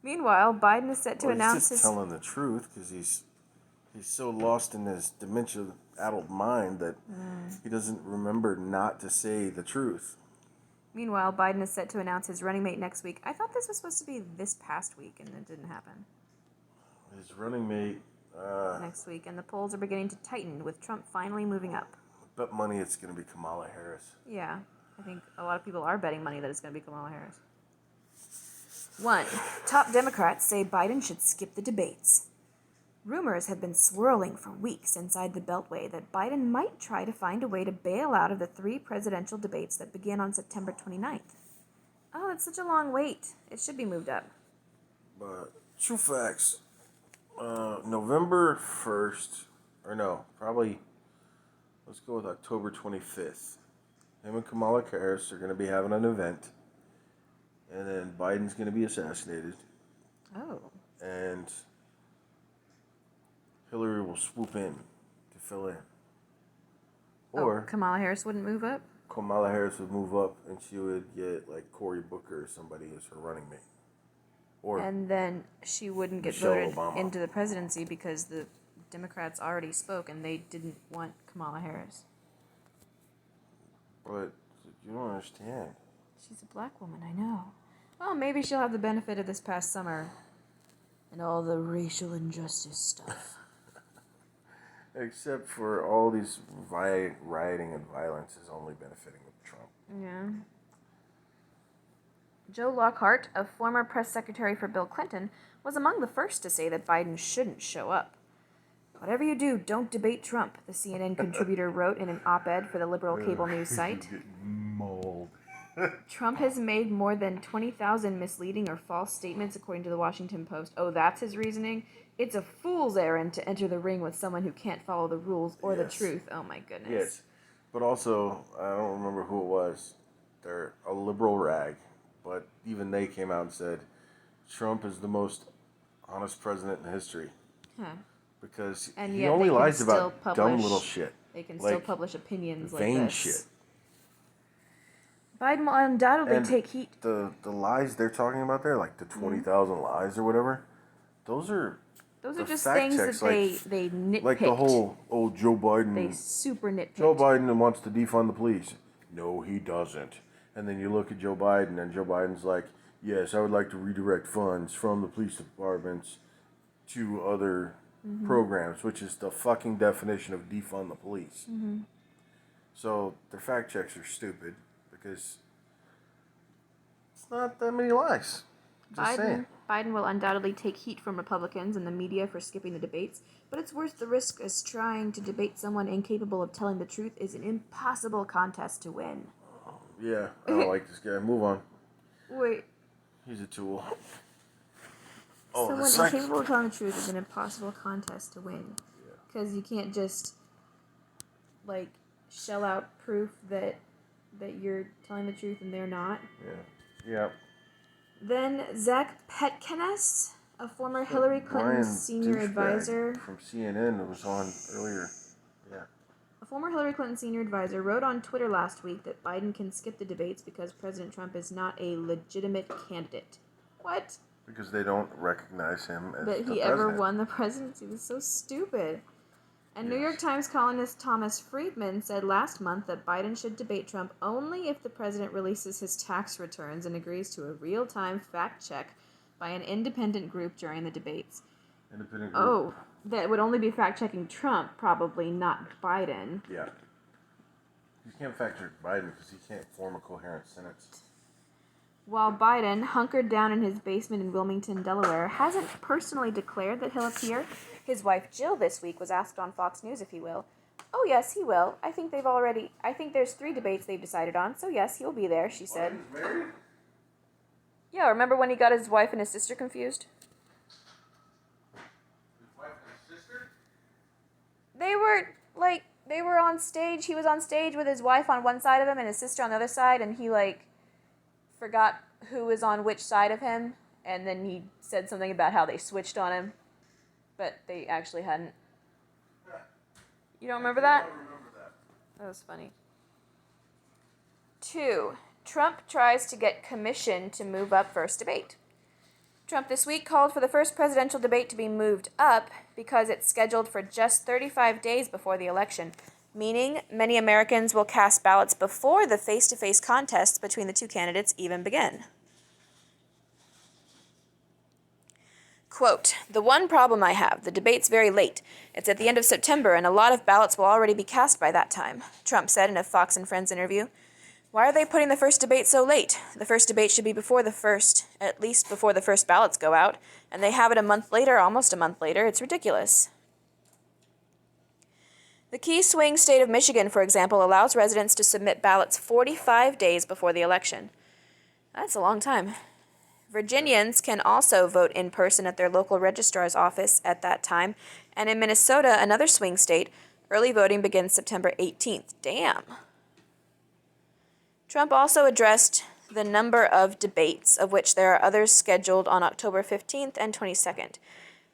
Meanwhile, Biden is set to announce he's just telling the truth because he's so lost in his dementia-addled mind that he doesn't remember not to say the truth. Meanwhile, Biden is set to announce his running mate next week. I thought this was supposed to be this past week, and it didn't happen. His running mate... next week, and the polls are beginning to tighten, with Trump finally moving up. I bet money it's going to be Kamala Harris. Yeah, I think a lot of people are betting money that it's going to be Kamala Harris. 1. Top Democrats say Biden should skip the debates. Rumors have been swirling for weeks inside the Beltway that Biden might try to find a way to bail out of the 3 presidential debates that begin on September 29th. Oh, it's such a long wait. It should be moved up. But true facts. November 1st, or no, probably, let's go with October 25th. Him and Kamala Harris are going to be having an event, and then Biden's going to be assassinated. Oh. And Hillary will swoop in to fill in. Or Kamala Harris wouldn't move up? Kamala Harris would move up, and she would get, like, Cory Booker or somebody as her running mate. And then she wouldn't get Michelle voted Obama. into the presidency because the Democrats already spoke and they didn't want Kamala Harris. But you don't understand. She's a black woman, I know. Well, maybe she'll have the benefit of this past summer and all the racial injustice stuff. Except for all these rioting and violence is only benefiting Trump. Yeah. Joe Lockhart, a former press secretary for Bill Clinton, was among the first to say that Biden shouldn't show up. Whatever you do, don't debate Trump, the CNN contributor wrote in an op-ed for the liberal cable news site. Mauled. Trump has made more than 20,000 misleading or false statements, according to the Washington Post. Oh, that's his reasoning? It's a fool's errand to enter the ring with someone who can't follow the rules or the truth. Oh, my goodness. Yes. But also, I don't remember who it was. They're a liberal rag. But even they came out and said, Trump is the most honest president in history. Huh. Because and he only lies about publish, dumb little shit. They can still publish opinions like vain this. Shit. Biden will undoubtedly take heat. The lies they're talking about there, like the 20,000 lies or whatever, those are just things that they nitpicked. Like the whole, Joe Biden. They super nitpicked. Joe Biden wants to defund the police. No, he doesn't. And then you look at Joe Biden, and Joe Biden's like, yes, I would like to redirect funds from the police departments to other programs, which is the fucking definition of defund the police. Mm-hmm. So their fact checks are stupid because it's not that many lies. Just saying. Biden will undoubtedly take heat from Republicans and the media for skipping the debates, but it's worth the risk as trying to debate someone incapable of telling the truth is an impossible contest to win. Yeah, I don't like this guy. Move on. Wait. He's a tool. Someone incapable of telling the truth is an impossible contest to win. Because you can't just, like, shell out proof that you're telling the truth and they're not. Yeah. Yeah. Then Zach Petkenes, a former Hillary Clinton senior advisor from CNN, that was on earlier. Yeah. A former Hillary Clinton senior advisor wrote on Twitter last week that Biden can skip the debates because President Trump is not a legitimate candidate. What? Because they don't recognize him as the president. That he ever won the presidency. This is so stupid. And New York Times columnist Thomas Friedman said last month that Biden should debate Trump only if the president releases his tax returns and agrees to a real-time fact check by an independent group during the debates. Independent group? Oh, that would only be fact-checking Trump, probably not Biden. Yeah. You can't fact-check Biden because he can't form a coherent sentence. While Biden, hunkered down in his basement in Wilmington, Delaware, hasn't personally declared that he'll appear, his wife Jill this week was asked on Fox News if he will. Oh yes, he will. I think there's 3 debates they've decided on, so yes, he'll be there, she said. He's married? Yeah, remember when he got his wife and his sister confused? His wife and his sister? They were on stage, he was on stage with his wife on one side of him and his sister on the other side, and he, forgot who was on which side of him, and then he said something about how they switched on him, but they actually hadn't. You don't remember that? I don't remember that. That was funny. 2. Trump tries to get commission to move up first debate. Trump this week called for the first presidential debate to be moved up because it's scheduled for just 35 days before the election, meaning many Americans will cast ballots before the face-to-face contests between the two candidates even begin. Quote, "The one problem I have, the debate's very late. It's at the end of September, and a lot of ballots will already be cast by that time," Trump said in a Fox and Friends interview. "Why are they putting the first debate so late? The first debate should be at least before the first ballots go out, and they have it a month later, almost a month later. It's ridiculous." The key swing state of Michigan, for example, allows residents to submit ballots 45 days before the election. That's a long time. Virginians can also vote in person at their local registrar's office at that time, and in Minnesota, another swing state, early voting begins September 18th. Damn. Trump also addressed the number of debates, of which there are others scheduled on October 15th and 22nd.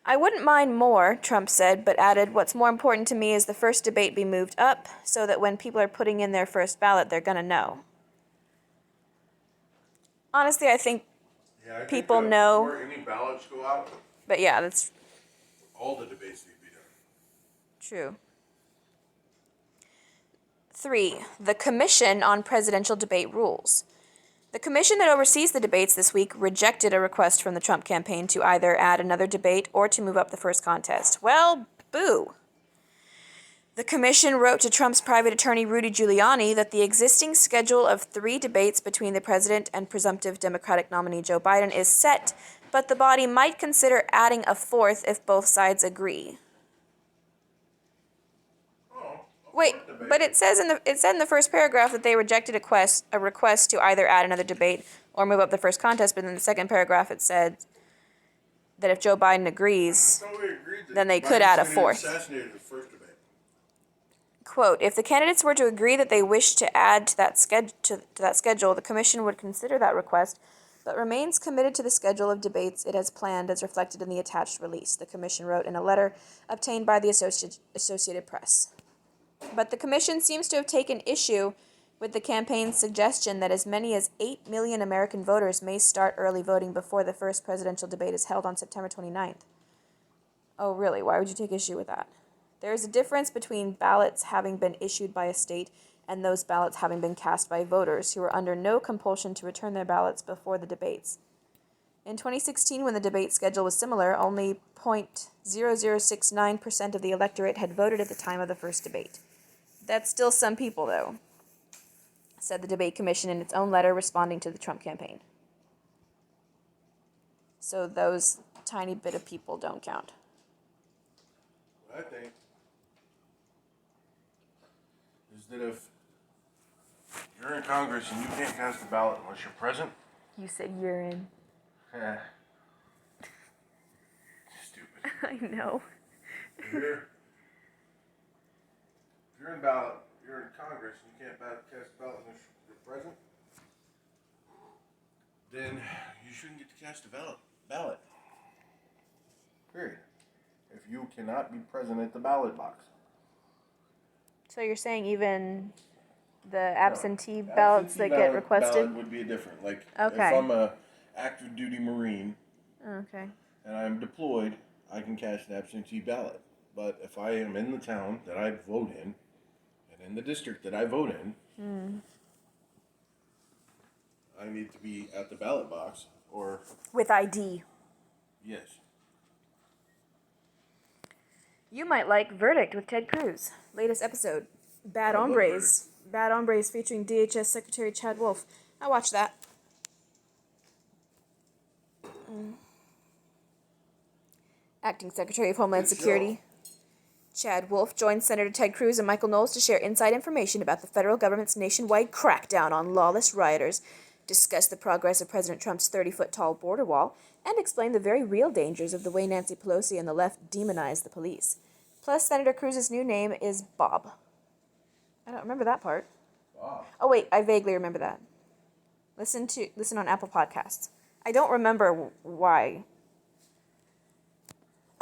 "I wouldn't mind more," Trump said, but added, "What's more important to me is the first debate be moved up so that when people are putting in their first ballot, they're going to know." Honestly, I think people know. Before any ballots go out, But yeah, that's all the debates need to be done. true. 3. The Commission on Presidential Debate Rules. The commission that oversees the debates this week rejected a request from the Trump campaign to either add another debate or to move up the first contest. Well, boo. The commission wrote to Trump's private attorney Rudy Giuliani that the existing schedule of 3 debates between the president and presumptive Democratic nominee Joe Biden is set, but the body might consider adding a 4th if both sides agree. Wait, but it said in the first paragraph that they rejected a request to either add another debate or move up the first contest, but in the second paragraph it said that if Joe Biden agrees, then they could add a 4th. Assassinated the first debate. Quote, "If the candidates were to agree that they wish to add to that schedule, the commission would consider that request, but remains committed to the schedule of debates it has planned as reflected in the attached release," the commission wrote in a letter obtained by the Associated Press. But the commission seems to have taken issue with the campaign's suggestion that as many as 8 million American voters may start early voting before the first presidential debate is held on September 29th. Oh, really? Why would you take issue with that? There is a difference between ballots having been issued by a state and those ballots having been cast by voters who are under no compulsion to return their ballots before the debates. In 2016, when the debate schedule was similar, only 0.0069% of the electorate had voted at the time of the first debate. That's still some people, though, said the debate commission in its own letter responding to the Trump campaign. So those tiny bit of people don't count. What I think is that if you're in Congress and you can't cast a ballot unless you're present, You said urine. Stupid. I know. If you're in Congress and you can't cast a ballot unless you're present, then you shouldn't get to cast a ballot. Period. If you cannot be present at the ballot box. So you're saying even the absentee ballots that get requested? Ballot would be different. Like Okay. if I'm a active duty Marine Okay. and I'm deployed, I can cast an absentee ballot. But if I am in the town that I vote in, and in the district that I vote in, I need to be at the ballot box, or With ID. yes. You might like Verdict with Ted Cruz. Latest episode. Bad I love Hombres. Bad Hombres featuring DHS Secretary Chad Wolf. I watched that. Acting Secretary of Homeland Good Security Chad Wolf joined Senator Ted Cruz and Michael Knowles to share inside information about the federal government's nationwide crackdown on lawless rioters, discuss the progress of President Trump's 30-foot-tall border wall, and explain the very real dangers of the way Nancy Pelosi and the left demonize the police. Plus, Senator Cruz's new name is Bob. I don't remember that part. Wow. Oh, wait, I vaguely remember that. Listen on Apple Podcasts. I don't remember why.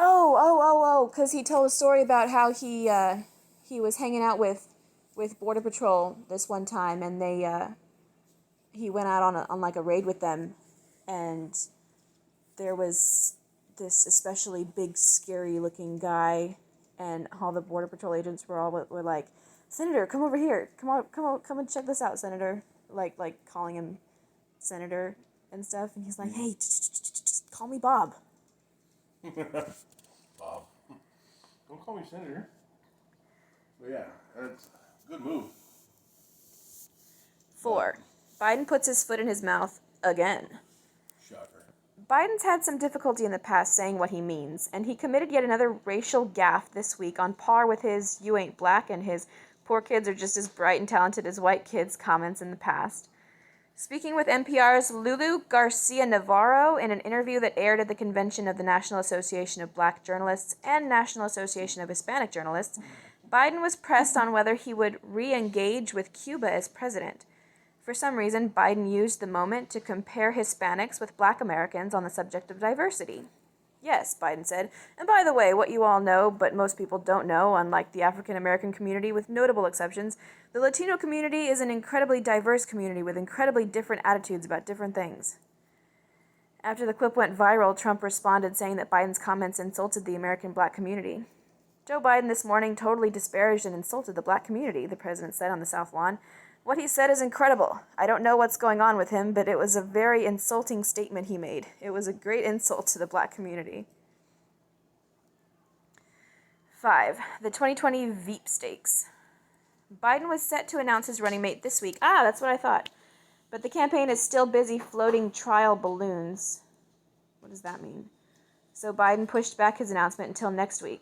Oh, because he told a story about how he was hanging out with Border Patrol this one time, and they he went out on like a raid with them, and there was this especially big, scary-looking guy, and all the Border Patrol agents were like, "Senator, come over here. Come and check this out, Senator." Like calling him Senator and stuff, and he's like, "Hey, just call me Bob." Bob. Don't call me Senator. But yeah, that's a good move. 4. Biden puts his foot in his mouth again. Shocker. Biden's had some difficulty in the past saying what he means, and he committed yet another racial gaffe this week on par with his "you ain't black" and his "poor kids are just as bright and talented as white kids" comments in the past. Speaking with NPR's Lulu Garcia-Navarro in an interview that aired at the convention of the National Association of Black Journalists and National Association of Hispanic Journalists, Biden was pressed on whether he would re-engage with Cuba as president. For some reason, Biden used the moment to compare Hispanics with Black Americans on the subject of diversity. "Yes," Biden said, "and by the way, what you all know, but most people don't know, unlike the African American community with notable exceptions, the Latino community is an incredibly diverse community with incredibly different attitudes about different things." After the clip went viral, Trump responded saying that Biden's comments insulted the American black community. "Joe Biden this morning totally disparaged and insulted the black community," the president said on the South Lawn. "What he said is incredible. I don't know what's going on with him, but it was a very insulting statement he made. It was a great insult to the black community." 5. The 2020 Veep Stakes. Biden was set to announce his running mate this week. That's what I thought. But the campaign is still busy floating trial balloons. What does that mean? So Biden pushed back his announcement until next week.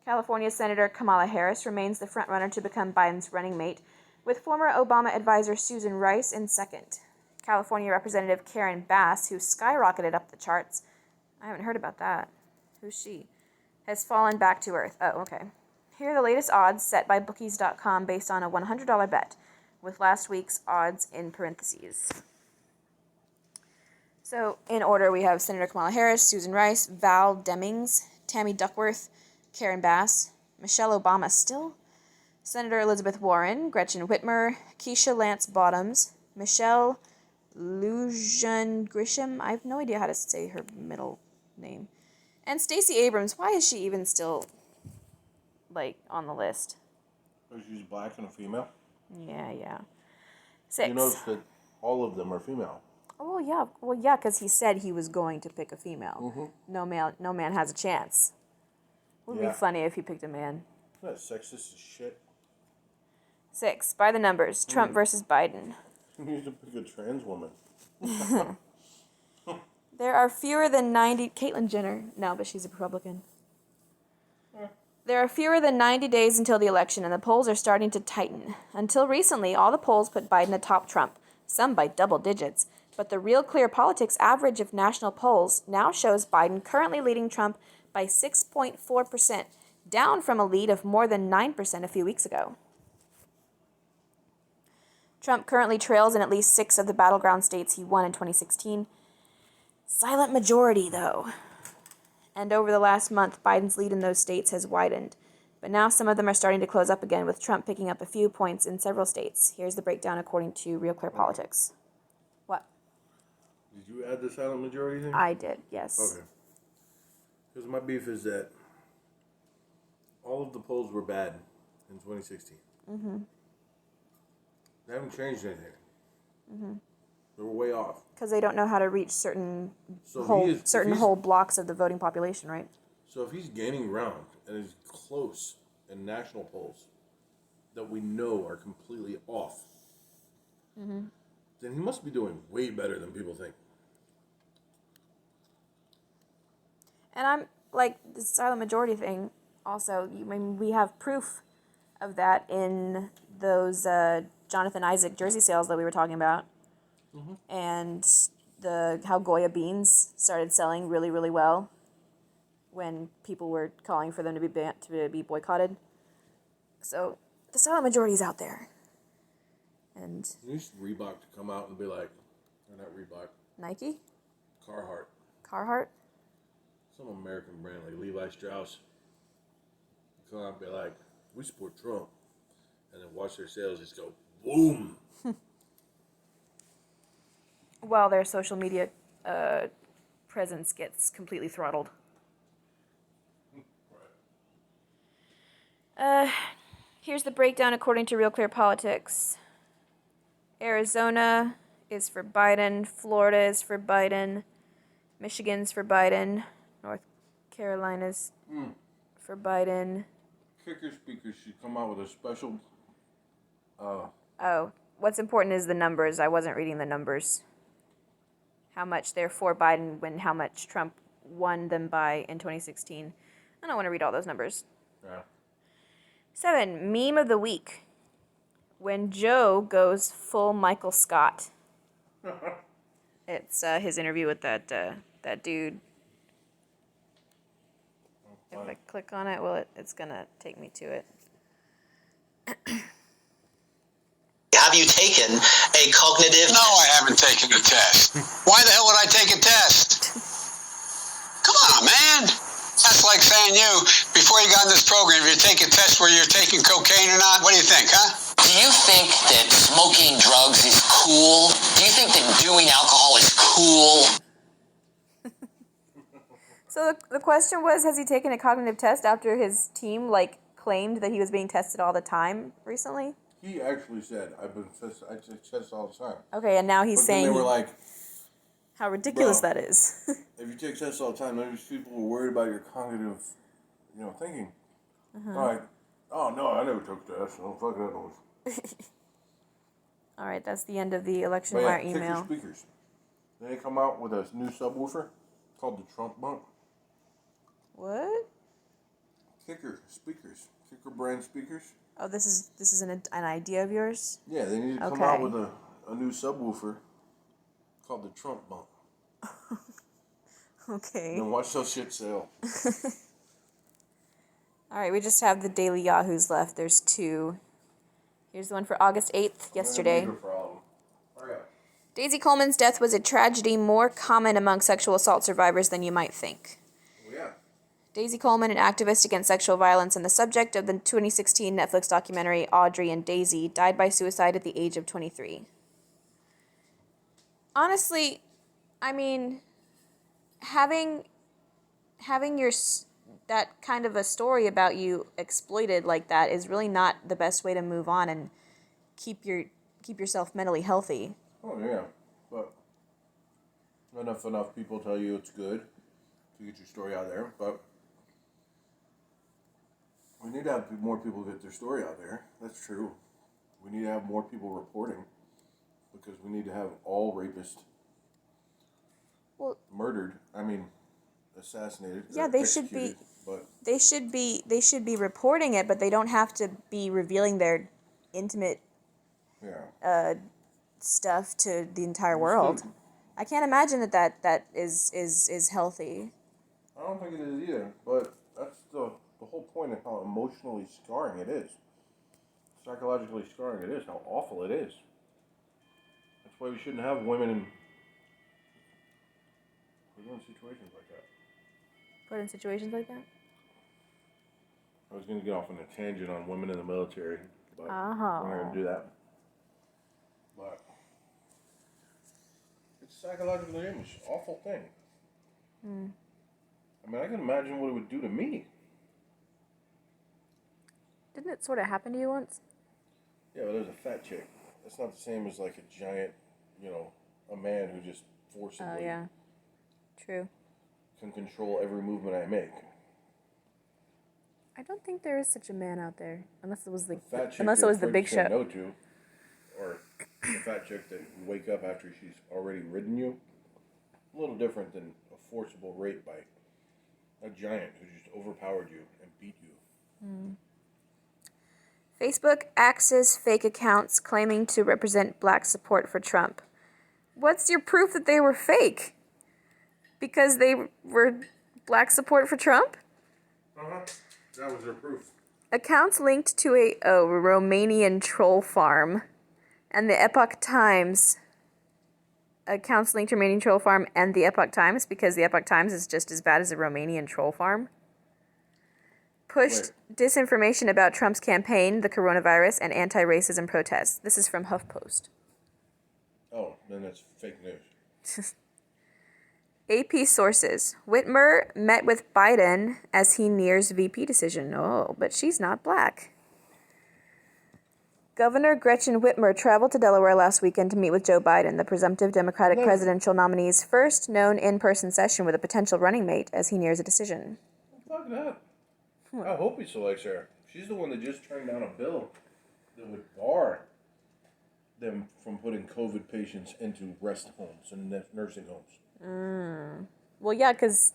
California Senator Kamala Harris remains the frontrunner to become Biden's running mate, with former Obama advisor Susan Rice in second. California Representative Karen Bass, who skyrocketed up the charts, I haven't heard about that. Who's she? Has fallen back to earth. Oh, okay. Here are the latest odds set by bookies.com based on a $100 bet, with last week's odds in parentheses. So, in order, we have Senator Kamala Harris, Susan Rice, Val Demings, Tammy Duckworth, Karen Bass, Michelle Obama still, Senator Elizabeth Warren, Gretchen Whitmer, Keisha Lance Bottoms, Michelle Lujan Grisham, I have no idea how to say her middle name, and Stacey Abrams. Why is she even still, on the list? Because she's black and a female? Yeah. 6. You notice that all of them are female. Oh, yeah, because he said he was going to pick a female. Mm-hmm. No man has a chance. Would be funny if he picked a man. That's sexist as shit. 6. By the numbers. Trump versus Biden. You need to pick a trans woman. There are fewer than 90... Caitlyn Jenner. No, but she's a Republican. There are fewer than 90 days until the election, and the polls are starting to tighten. Until recently, all the polls put Biden atop Trump, some by double digits. But the Real Clear Politics average of national polls now shows Biden currently leading Trump by 6.4%, down from a lead of more than 9% a few weeks ago. Trump currently trails in at least 6 of the battleground states he won in 2016. Silent majority, though. And over the last month, Biden's lead in those states has widened. But now some of them are starting to close up again, with Trump picking up a few points in several states. Here's the breakdown according to Real Clear Politics. What? Did you add the silent majority thing? I did, yes. Okay. Because my beef is that all of the polls were bad in 2016. Mm-hmm. They haven't changed anything. Mm-hmm. They were way off. Because they don't know how to reach certain whole blocks of the voting population, right? So if he's gaining ground and is close in national polls that we know are completely off, then he must be doing way better than people think. And I'm like, the silent majority thing also, we have proof of that in those Jonathan Isaac jersey sales that we were talking about. Mm-hmm. And how Goya beans started selling really, really well when people were calling for them to be boycotted. So the silent majority is out there. And you need Reebok to come out and be like, or not Reebok. Nike? Carhartt? Some American brand like Levi Strauss. Come out and be like, we support Trump. And then watch their sales just go boom. while their social media presence gets completely throttled. Here's the breakdown according to Real Clear Politics. Arizona is for Biden. Florida is for Biden. Michigan's for Biden. North Carolina's for Biden. Kicker speakers should come out with a special... Oh, what's important is the numbers. I wasn't reading the numbers. How much they're for Biden when how much Trump won them by in 2016. I don't want to read all those numbers. Yeah. 7, meme of the week. When Joe goes full Michael Scott. It's his interview with that dude. If I click on it, well, it's going to take me to it. Have you taken a cognitive... No, I haven't taken a test. Why the hell would I take a test? Come on, man. That's like saying before you got in this program, if you take a test where you're taking cocaine or not, what do you think, huh? Do you think that smoking drugs is cool? Do you think that doing alcohol is cool? So the question was, has he taken a cognitive test after his team, claimed that he was being tested all the time recently? He actually said, I take tests all the time. Okay, and now he's But saying... then they were like... How ridiculous Bro, that is. If you take tests all the time, none of these people were worried about your cognitive, thinking. Like, oh, no, I never took tests. Oh, fuck that noise. All right, that's the end of the election But wire yeah, email. kicker speakers. Then they come out with a new subwoofer called the Trump Bump. What? Kicker speakers. Kicker brand speakers. Oh, this is an idea of yours? Yeah, they need to come out with a new subwoofer called the Trump Bump. Okay. And watch those shit sell. All right, we just have the Daily Yahoos left. There's 2. Here's the one for August 8th, yesterday. Daisy Coleman's death was a tragedy more common among sexual assault survivors than you might think. Oh, yeah. Daisy Coleman, an activist against sexual violence and the subject of the 2016 Netflix documentary Audrey and Daisy, died by suicide at the age of 23. Honestly, I mean, having your that kind of a story about you exploited like that is really not the best way to move on and keep yourself mentally healthy. Oh, yeah. But enough people tell you it's good to get your story out there. But we need to have more people get their story out there. That's true. We need to have more people reporting because we need to have all rapists murdered. I mean, assassinated. Yeah, they should be. But they should be reporting it, but they don't have to be revealing their intimate stuff to the entire world. I can't imagine that is healthy. I don't think it is either. But that's the whole point of how emotionally scarring it is. Psychologically scarring it is. How awful it is. That's why we shouldn't have women in situations like that. Put in situations like that? I was going to get off on a tangent on women in the military, but we're not going to do that. But it's psychologically an awful thing. I mean, I can imagine what it would do to me. Didn't it sort of happen to you once? Yeah, but there's a fat chick. That's not the same as like a giant, a man who just forcibly True. can control every movement I make. I don't think there is such a man out there, unless it was the the Big Show. No to, or the fat chick that you wake up after she's already ridden you. A little different than a forcible rape by a giant who just overpowered you and beat you. Facebook axes fake accounts claiming to represent black support for Trump. What's your proof that they were fake? Because they were black support for Trump? That was their proof. Accounts linked to a Romanian troll farm and the Epoch Times. Accounts linked to Romanian troll farm and the Epoch Times, because the Epoch Times is just as bad as a Romanian troll farm. Pushed disinformation about Trump's campaign, the coronavirus, and anti-racism protests. This is from HuffPost. Oh, then that's fake news. AP sources. Whitmer met with Biden as he nears VP decision. Oh, but she's not black. Governor Gretchen Whitmer traveled to Delaware last weekend to meet with Joe Biden, the presumptive Democratic presidential nominee's first known in-person session with a potential running mate as he nears a decision. Fuck that. I hope he selects her. She's the one that just turned down a bill that would bar them from putting COVID patients into rest homes and nursing homes. Well, yeah, because,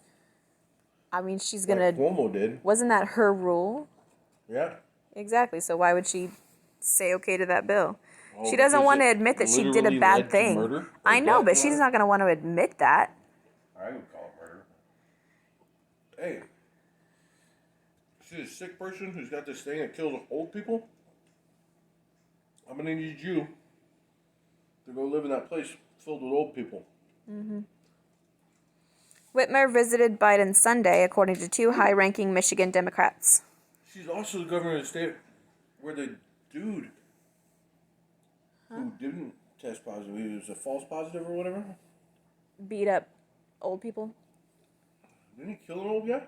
I mean, she's going Like to... Cuomo did. Wasn't that her rule? Yeah. Exactly, so why would she say okay to that bill? Oh, She doesn't because want to it admit that she did a literally bad led to thing. murder or I know, death but or she's whatever? not going to want to admit that. I would call it murder. Hey. See a sick person who's got this thing that kills old people? I'm going to need you to go live in that place filled with old people. Whitmer visited Biden Sunday, according to two high-ranking Michigan Democrats. She's also the governor of the state where the dude who didn't test positive, he was a false positive or whatever. Beat up old people? Didn't he kill an old guy?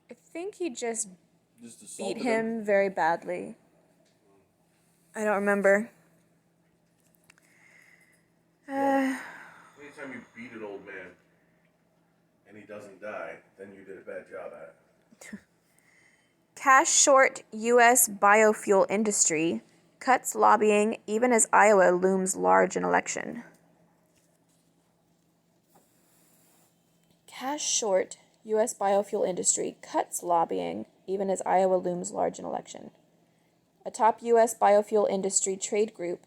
I think he just Just assaulted beat him very badly. I don't remember. Anytime you beat an old man and he doesn't die, then you did a bad job at it. Cash short U.S. biofuel industry cuts lobbying even as Iowa looms large in election. Cash short U.S. biofuel industry cuts lobbying even as Iowa looms large in election. A top U.S. biofuel industry trade group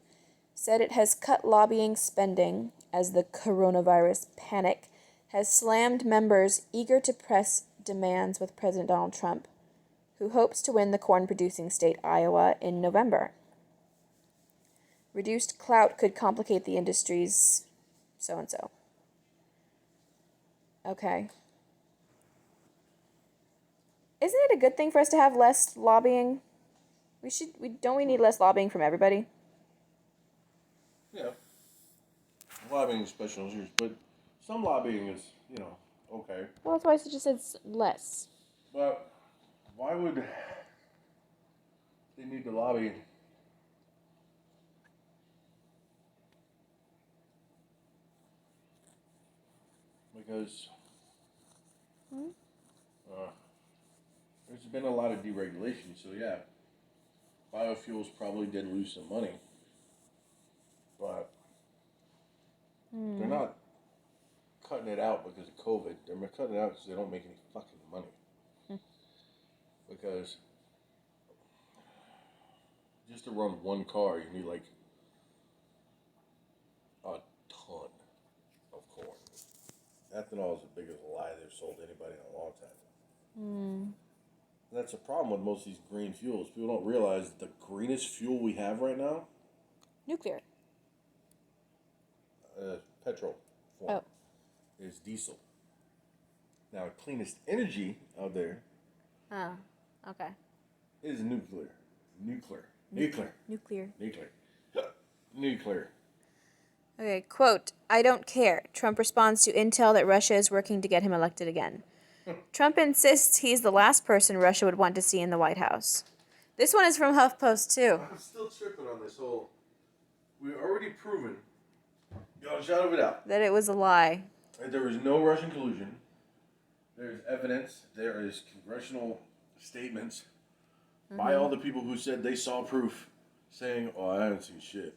said it has cut lobbying spending as the coronavirus panic has slammed members eager to press demands with President Donald Trump, who hopes to win the corn-producing state Iowa in November. Reduced clout could complicate the industry's so-and-so. Okay. Isn't it a good thing for us to have less lobbying? Don't we need less lobbying from everybody? Yeah. Lobbying is special issues, but some lobbying is, okay. Well, that's why I just said less. But why would they need to lobby? Because there's been a lot of deregulation, so yeah, biofuels probably did lose some money, but they're not cutting it out because of COVID. They're cutting it out because they don't make any fucking money. Because just to run one car, you need like a ton of corn. Ethanol is the biggest lie they've sold anybody in a long time. That's the problem with most of these green fuels. People don't realize the greenest fuel we have right now, Nuclear. petrol form, is diesel. Now, the cleanest energy out there Oh, okay. is nuclear. Nuclear. Okay, quote, I don't care. Trump responds to intel that Russia is working to get him elected again. Trump insists he's the last person Russia would want to see in the White House. This one is from HuffPost, too. I'm still tripping on this whole... We've already proven, beyond a shadow of a doubt, That it was a lie. that there is no Russian collusion. There's evidence. There is congressional statements by all the people who said they saw proof, saying, "Oh, I haven't seen shit."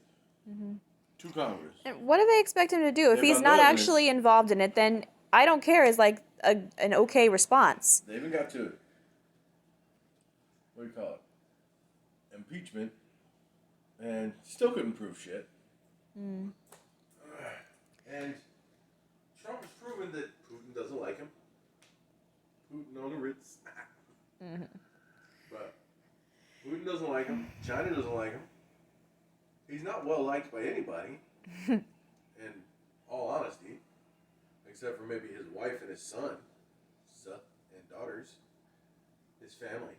To Congress. And what do they expect him to do? If They've he's got not no evidence. actually involved in it, then I don't care is like an okay response. They even got to, what do you call it? Impeachment, and still couldn't prove shit. And Trump has proven that Putin doesn't like him. Putin on the Ritz. But Putin doesn't like him. China doesn't like him. He's not well liked by anybody, in all honesty, except for maybe his wife and his son, and daughters, his family.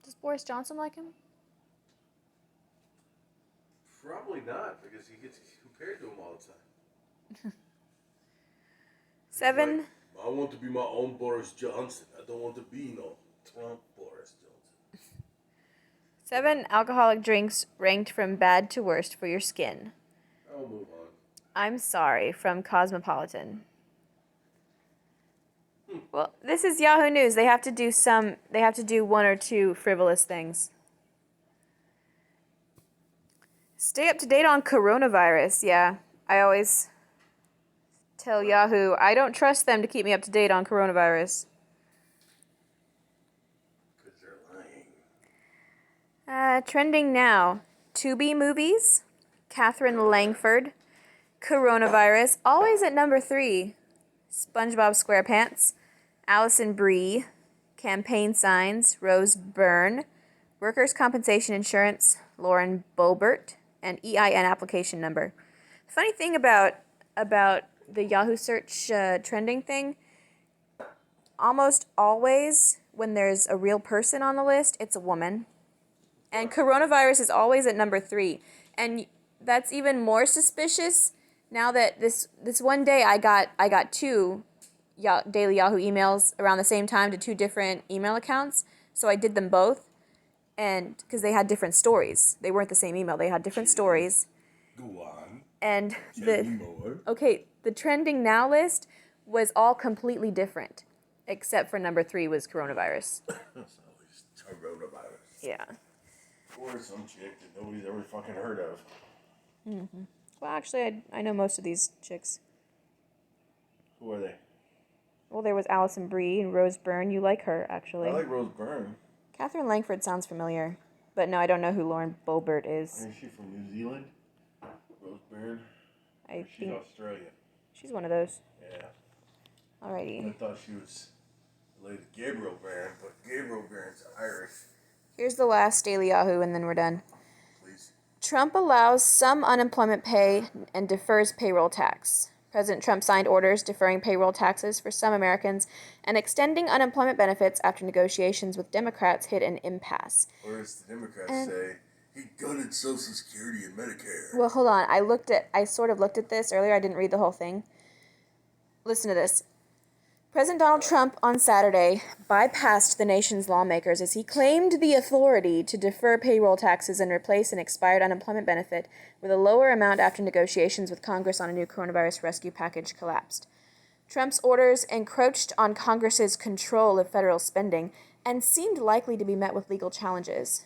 Does Boris Johnson like him? Probably not, because he gets compared to him all the time. 7. Like, I want to be my own Boris Johnson. I don't want to be no Trump Boris Johnson. 7 alcoholic drinks ranked from bad to worst for your skin. I'll move on. I'm sorry, from Cosmopolitan. Well, this is Yahoo News. They have to do one or two frivolous things. Stay up to date on coronavirus. Yeah, I always tell Yahoo, I don't trust them to keep me up to date on coronavirus. Because they're lying. Trending now. Tubi movies. Catherine Langford. Coronavirus. Always at number 3. SpongeBob SquarePants. Allison Brie. Campaign signs. Rose Byrne. Workers' compensation insurance. Lauren Boebert. And EIN application number. Funny thing about the Yahoo search trending thing, almost always when there's a real person on the list, it's a woman. And coronavirus is always at number 3. And that's even more suspicious now that this one day I got 2 Daily Yahoo emails around the same time to 2 different email accounts. So I did them both, and because they had different stories. They weren't the same email. They had different stories. Go on. And Tell me more. the trending now list was all completely different, except for number 3 was coronavirus. That's always coronavirus. Yeah. Or some chick that nobody's ever fucking heard of. Mm-hmm. Well, actually, I know most of these chicks. Who are they? Well, there was Allison Brie and Rose Byrne. You like her, actually. I like Rose Byrne. Catherine Langford sounds familiar, but no, I don't know who Lauren Boebert is. Is she from New Zealand? Rose Byrne? She's think Australian. she's one of those. Yeah. Alrighty. I thought she was related to Gabriel Byrne, but Gabriel Byrne's Irish. Here's the last Daily Yahoo, and then we're done. Please. Trump allows some unemployment pay and defers payroll tax. President Trump signed orders deferring payroll taxes for some Americans and extending unemployment benefits after negotiations with Democrats hit an impasse. Or as the Democrats say, he gutted Social Security and Medicare. Well, hold on. I sort of looked at this earlier. I didn't read the whole thing. Listen to this. President Donald Trump on Saturday bypassed the nation's lawmakers as he claimed the authority to defer payroll taxes and replace an expired unemployment benefit with a lower amount after negotiations with Congress on a new coronavirus rescue package collapsed. Trump's orders encroached on Congress's control of federal spending and seemed likely to be met with legal challenges.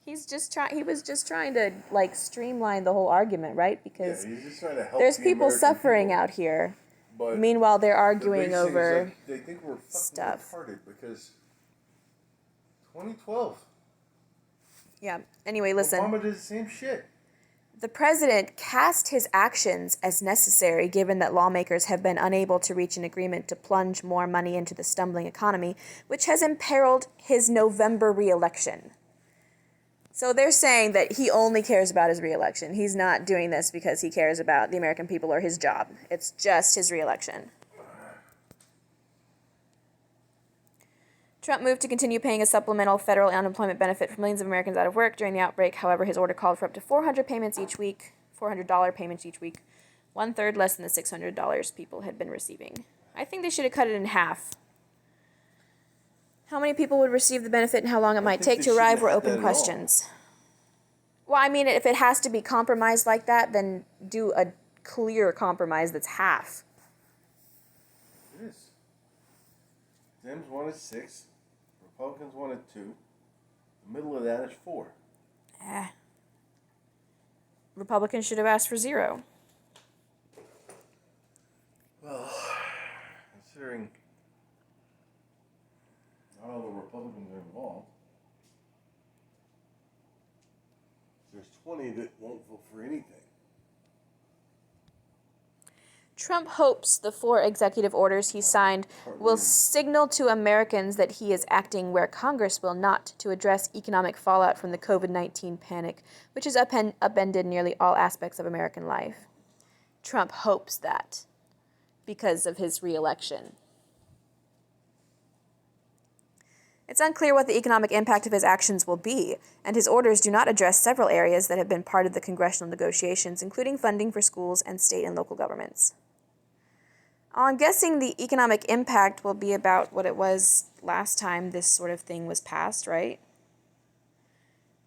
He was just trying to streamline the whole argument, right? Because he's just trying to help there's the people American suffering people. out here. But meanwhile, they're the arguing big thing is, over like, they think we're fucking stuff. retarded because 2012. Yeah. Anyway, listen. Obama did the same shit. The president cast his actions as necessary given that lawmakers have been unable to reach an agreement to plunge more money into the stumbling economy, which has imperiled his November re-election. So they're saying that he only cares about his re-election. He's not doing this because he cares about the American people or his job. It's just his re-election. Trump moved to continue paying a supplemental federal unemployment benefit for millions of Americans out of work during the outbreak. However, his order called for up to $400 payments each week, $400 payments each week, 1/3 less than the $600 people had been receiving. I think they should have cut it in half. How many people would receive the benefit and how long it might take to arrive were open questions. Well, I mean, if it has to be compromised like that, then do a clear compromise that's half. It is. Dems wanted 6. Republicans wanted 2. The middle of that is 4. Republicans should have asked for 0. Well, considering not all the Republicans are involved, there's 20 that won't vote for anything. Trump hopes the 4 executive orders he signed will signal to Americans that he is acting where Congress will not to address economic fallout from the COVID-19 panic, which has upended nearly all aspects of American life. Trump hopes that because of his re-election. It's unclear what the economic impact of his actions will be, and his orders do not address several areas that have been part of the congressional negotiations, including funding for schools and state and local governments. I'm guessing the economic impact will be about what it was last time this sort of thing was passed, right?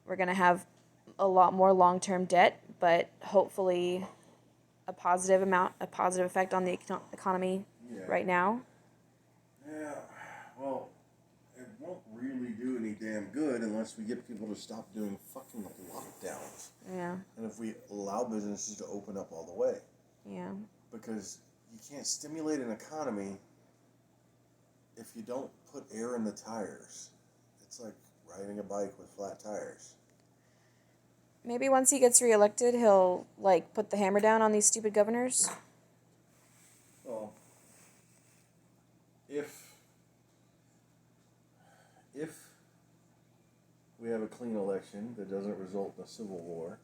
We're going to have a lot more long-term debt, but hopefully a positive effect on the economy right now. Yeah, well, it won't really do any damn good unless we get people to stop doing fucking lockdowns. Yeah. And if we allow businesses to open up all the way. Yeah. Because you can't stimulate an economy if you don't put air in the tires. It's like riding a bike with flat tires. Maybe once he gets reelected, he'll, like, put the hammer down on these stupid governors. Well, if we have a clean election that doesn't result in a civil war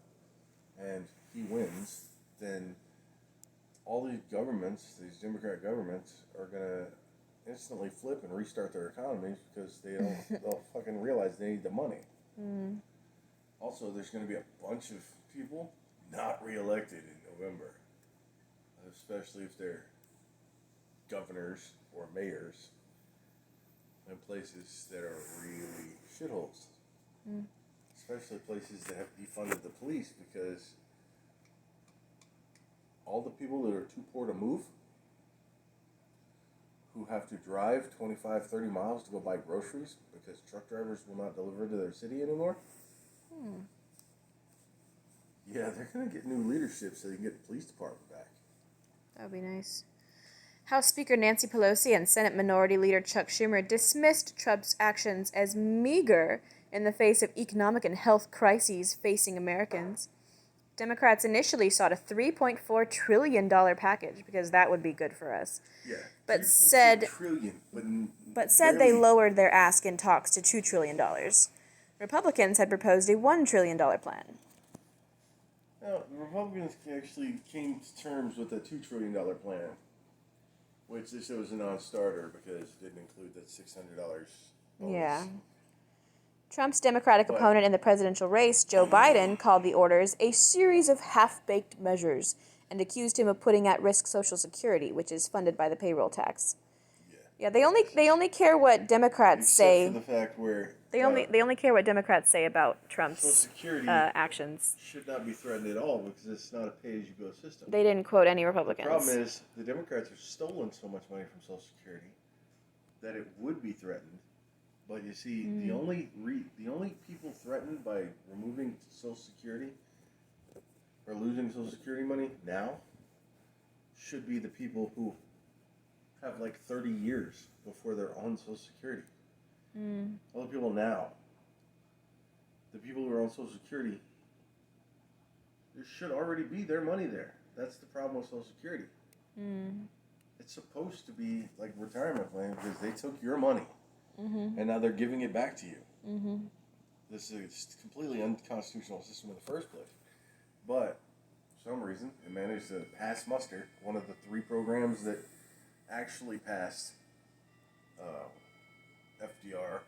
and he wins, then all these governments, these Democrat governments, are going to instantly flip and restart their economies because they'll fucking realize they need the money. Mm. Also, there's going to be a bunch of people not reelected in November, especially if they're governors or mayors in places that are really shitholes. Mm. Especially places that have defunded the police because all the people that are too poor to move, who have to drive 25, 30 miles to go buy groceries because truck drivers will not deliver to their city anymore. Yeah, they're going to get new leadership so they can get the police department back. That would be nice. House Speaker Nancy Pelosi and Senate Minority Leader Chuck Schumer dismissed Trump's actions as meager in the face of economic and health crises facing Americans. Democrats initially sought a $3.4 trillion package because that would be good for us. Yeah, but said trillion, but said they lowered their ask in talks to $2 trillion. Republicans had proposed a $1 trillion plan. Now, the Republicans actually came to terms with a $2 trillion plan, which they said was a non-starter because it didn't include that $600 bonus. Yeah. Trump's Democratic opponent in the presidential race, Joe Biden, called the orders a series of half-baked measures and accused him of putting at risk Social Security, which is funded by the payroll tax. Yeah, they only care what Democrats say. Except for the fact where they only care what Democrats say about Trump's Social Security actions. Should not be threatened at all because it's not a pay-as-you-go system. They didn't quote any Republicans. The problem is the Democrats have stolen so much money from Social Security that it would be threatened. But you see, the only people threatened by removing Social Security or losing Social Security money now should be the people who have like 30 years before they're on Social Security. All the people now, the people who are on Social Security, there should already be their money there. That's the problem with Social Security. It's supposed to be like retirement plan because they took your money. And now they're giving it back to you. This is a completely unconstitutional system in the first place. But for some reason, it managed to pass muster. One of the 3 programs that actually passed FDR.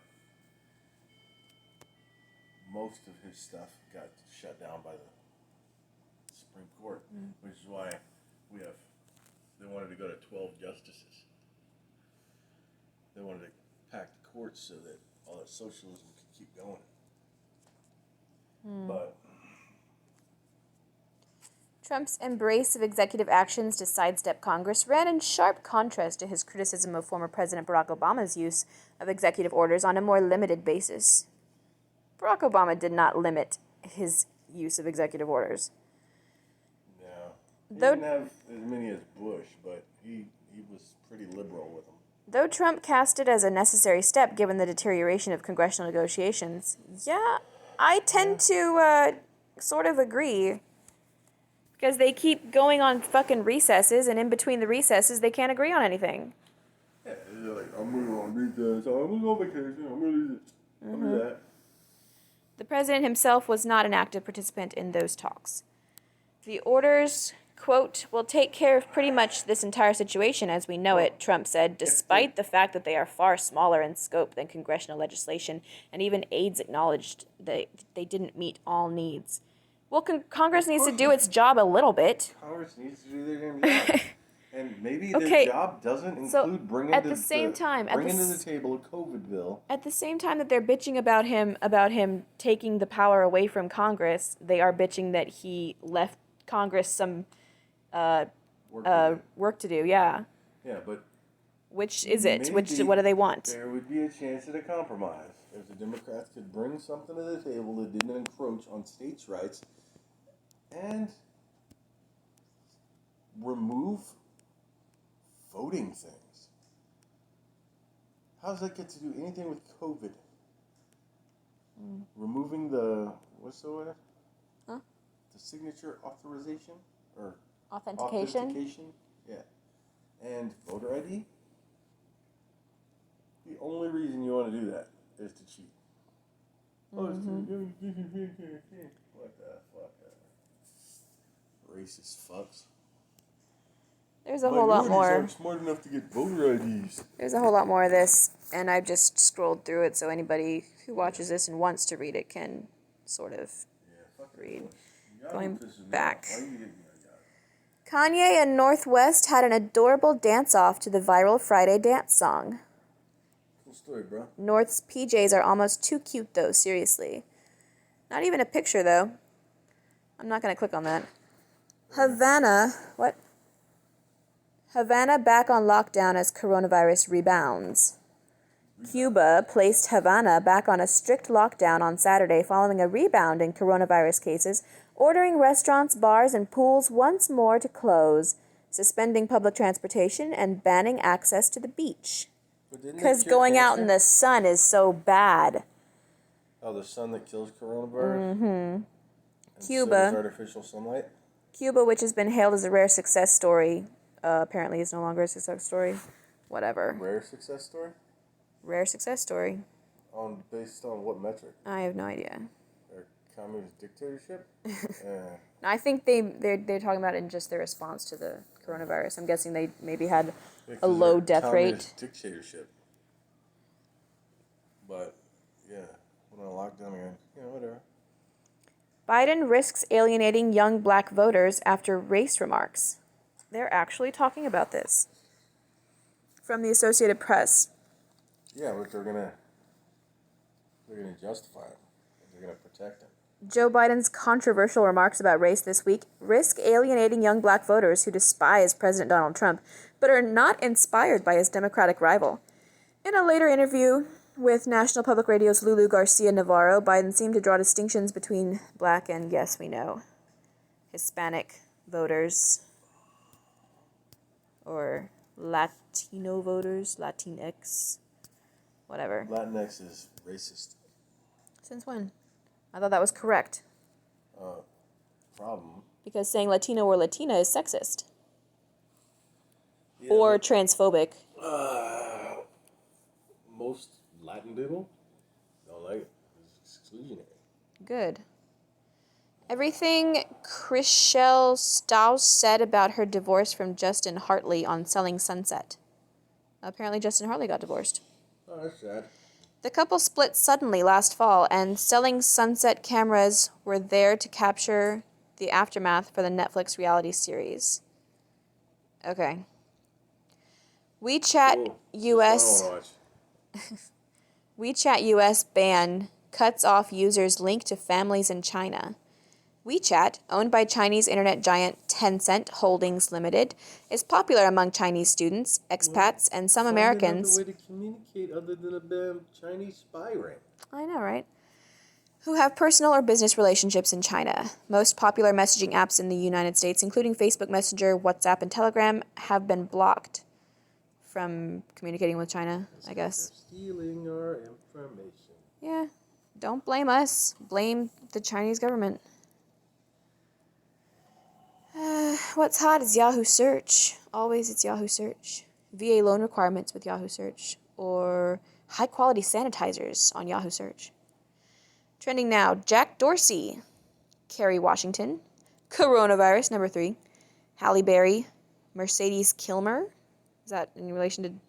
Most of his stuff got shut down by the Supreme Court, which is why they wanted to go to 12 justices. They wanted to pack the courts so that all that socialism could keep going. But Trump's embrace of executive actions to sidestep Congress ran in sharp contrast to his criticism of former President Barack Obama's use of executive orders on a more limited basis. Barack Obama did not limit his use of executive orders. No. He didn't have as many as Bush, but he was pretty liberal with them. Though Trump cast it as a necessary step given the deterioration of congressional negotiations, I tend to sort of agree. Because they keep going on fucking recesses, and in between the recesses, they can't agree on anything. Yeah, they're like, I'm going to go on recess, I'm going to go on vacation, I'm going to do this, I'm going to do that. The president himself was not an active participant in those talks. The orders, quote, will take care of pretty much this entire situation as we know it, Trump said, despite the fact that they are far smaller in scope than congressional legislation, and even aides acknowledged that they didn't meet all needs. Well, Congress needs to do its job a little bit. Congress needs to do their damn job. And maybe Okay, their job doesn't so include bringing at the same time, to the table a COVID bill. at the same time that they're bitching about him taking the power away from Congress, they are bitching that he left Congress some work to do. Yeah. Yeah, but Which is it? maybe What do they want? there would be a chance at a compromise if the Democrats could bring something to the table that didn't encroach on states' rights and remove voting things. How does that get to do anything with COVID? Removing what's the word? Huh? The signature authorization or Authentication? Yeah, and voter ID. The only reason you want to do that is to cheat. What the fuck? Racist fucks. There's a whole lot more. Aren't smart enough to get voter IDs. There's a whole lot more of this, and I've just scrolled through it, so anybody who watches this and wants to read it can sort of read. Going back. Kanye and Northwest had an adorable dance-off to the viral Friday dance song. Cool story, bro. North's PJs are almost too cute, though, seriously. Not even a picture, though. I'm not going to click on that. Havana back on lockdown as coronavirus rebounds. Cuba placed Havana back on a strict lockdown on Saturday following a rebound in coronavirus cases, ordering restaurants, bars, and pools once more to close, suspending public transportation, and banning access to the beach. Because going out in the sun is so bad. Oh, the sun that kills coronavirus? Mm-hmm. Cuba. So does artificial sunlight? Cuba, which has been hailed as a rare success story, apparently is no longer a success story. Whatever. Rare success story? Rare success story. Based on what metric? I have no idea. Or communist dictatorship? I think they're talking about it in just their response to the coronavirus. I'm guessing they maybe had a low death rate. Dictatorship. But yeah, when I locked down again, whatever. Biden risks alienating young black voters after race remarks. They're actually talking about this. From the Associated Press. Yeah, but they're gonna justify it. They're gonna protect him. Joe Biden's controversial remarks about race this week risk alienating young black voters who despise President Donald Trump, but are not inspired by his Democratic rival. In a later interview with National Public Radio's Lulu Garcia Navarro, Biden seemed to draw distinctions between black and, yes, we know, Hispanic voters, or Latino voters, Latinx, whatever. Latinx is racist. Since when? I thought that was correct. Problem. Because saying Latino or Latina is sexist. Yeah, or transphobic. Most Latin people don't like it. It's exclusionary. Good. Everything Chriselle Staus said about her divorce from Justin Hartley on Selling Sunset. Apparently Justin Hartley got divorced. Oh, that's sad. The couple split suddenly last fall, and Selling Sunset cameras were there to capture the aftermath for the Netflix reality series. Okay. WeChat US ban cuts off users' link to families in China. WeChat, owned by Chinese internet giant Tencent Holdings Limited, is popular among Chinese students, expats, and some Americans. Find another way to communicate other than a damn Chinese spy ring. I know, right? Who have personal or business relationships in China. Most popular messaging apps in the United States, including Facebook Messenger, WhatsApp, and Telegram, have been blocked from communicating with China, I guess. They're stealing our information. Yeah. Don't blame us. Blame the Chinese government. What's hot is Yahoo Search. Always it's Yahoo Search. VA loan requirements with Yahoo Search. Or high-quality sanitizers on Yahoo Search. Trending now, Jack Dorsey. Kerry Washington. Coronavirus, number 3. Halle Berry. Mercedes Kilmer. Is that in relation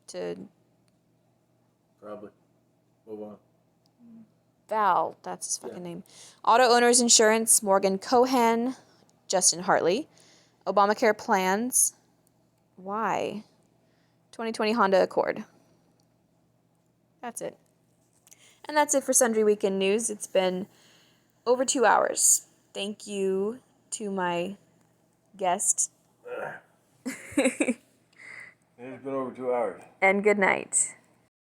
to... Probably. Move on. Val, that's his fucking name. Auto Owners Insurance, Morgan Cohen, Justin Hartley. Obamacare plans, Why? 2020 Honda Accord. That's it. And that's it for Sundry Weekend News. It's been over 2 hours. Thank you to my guest. It's been over 2 hours. And good night.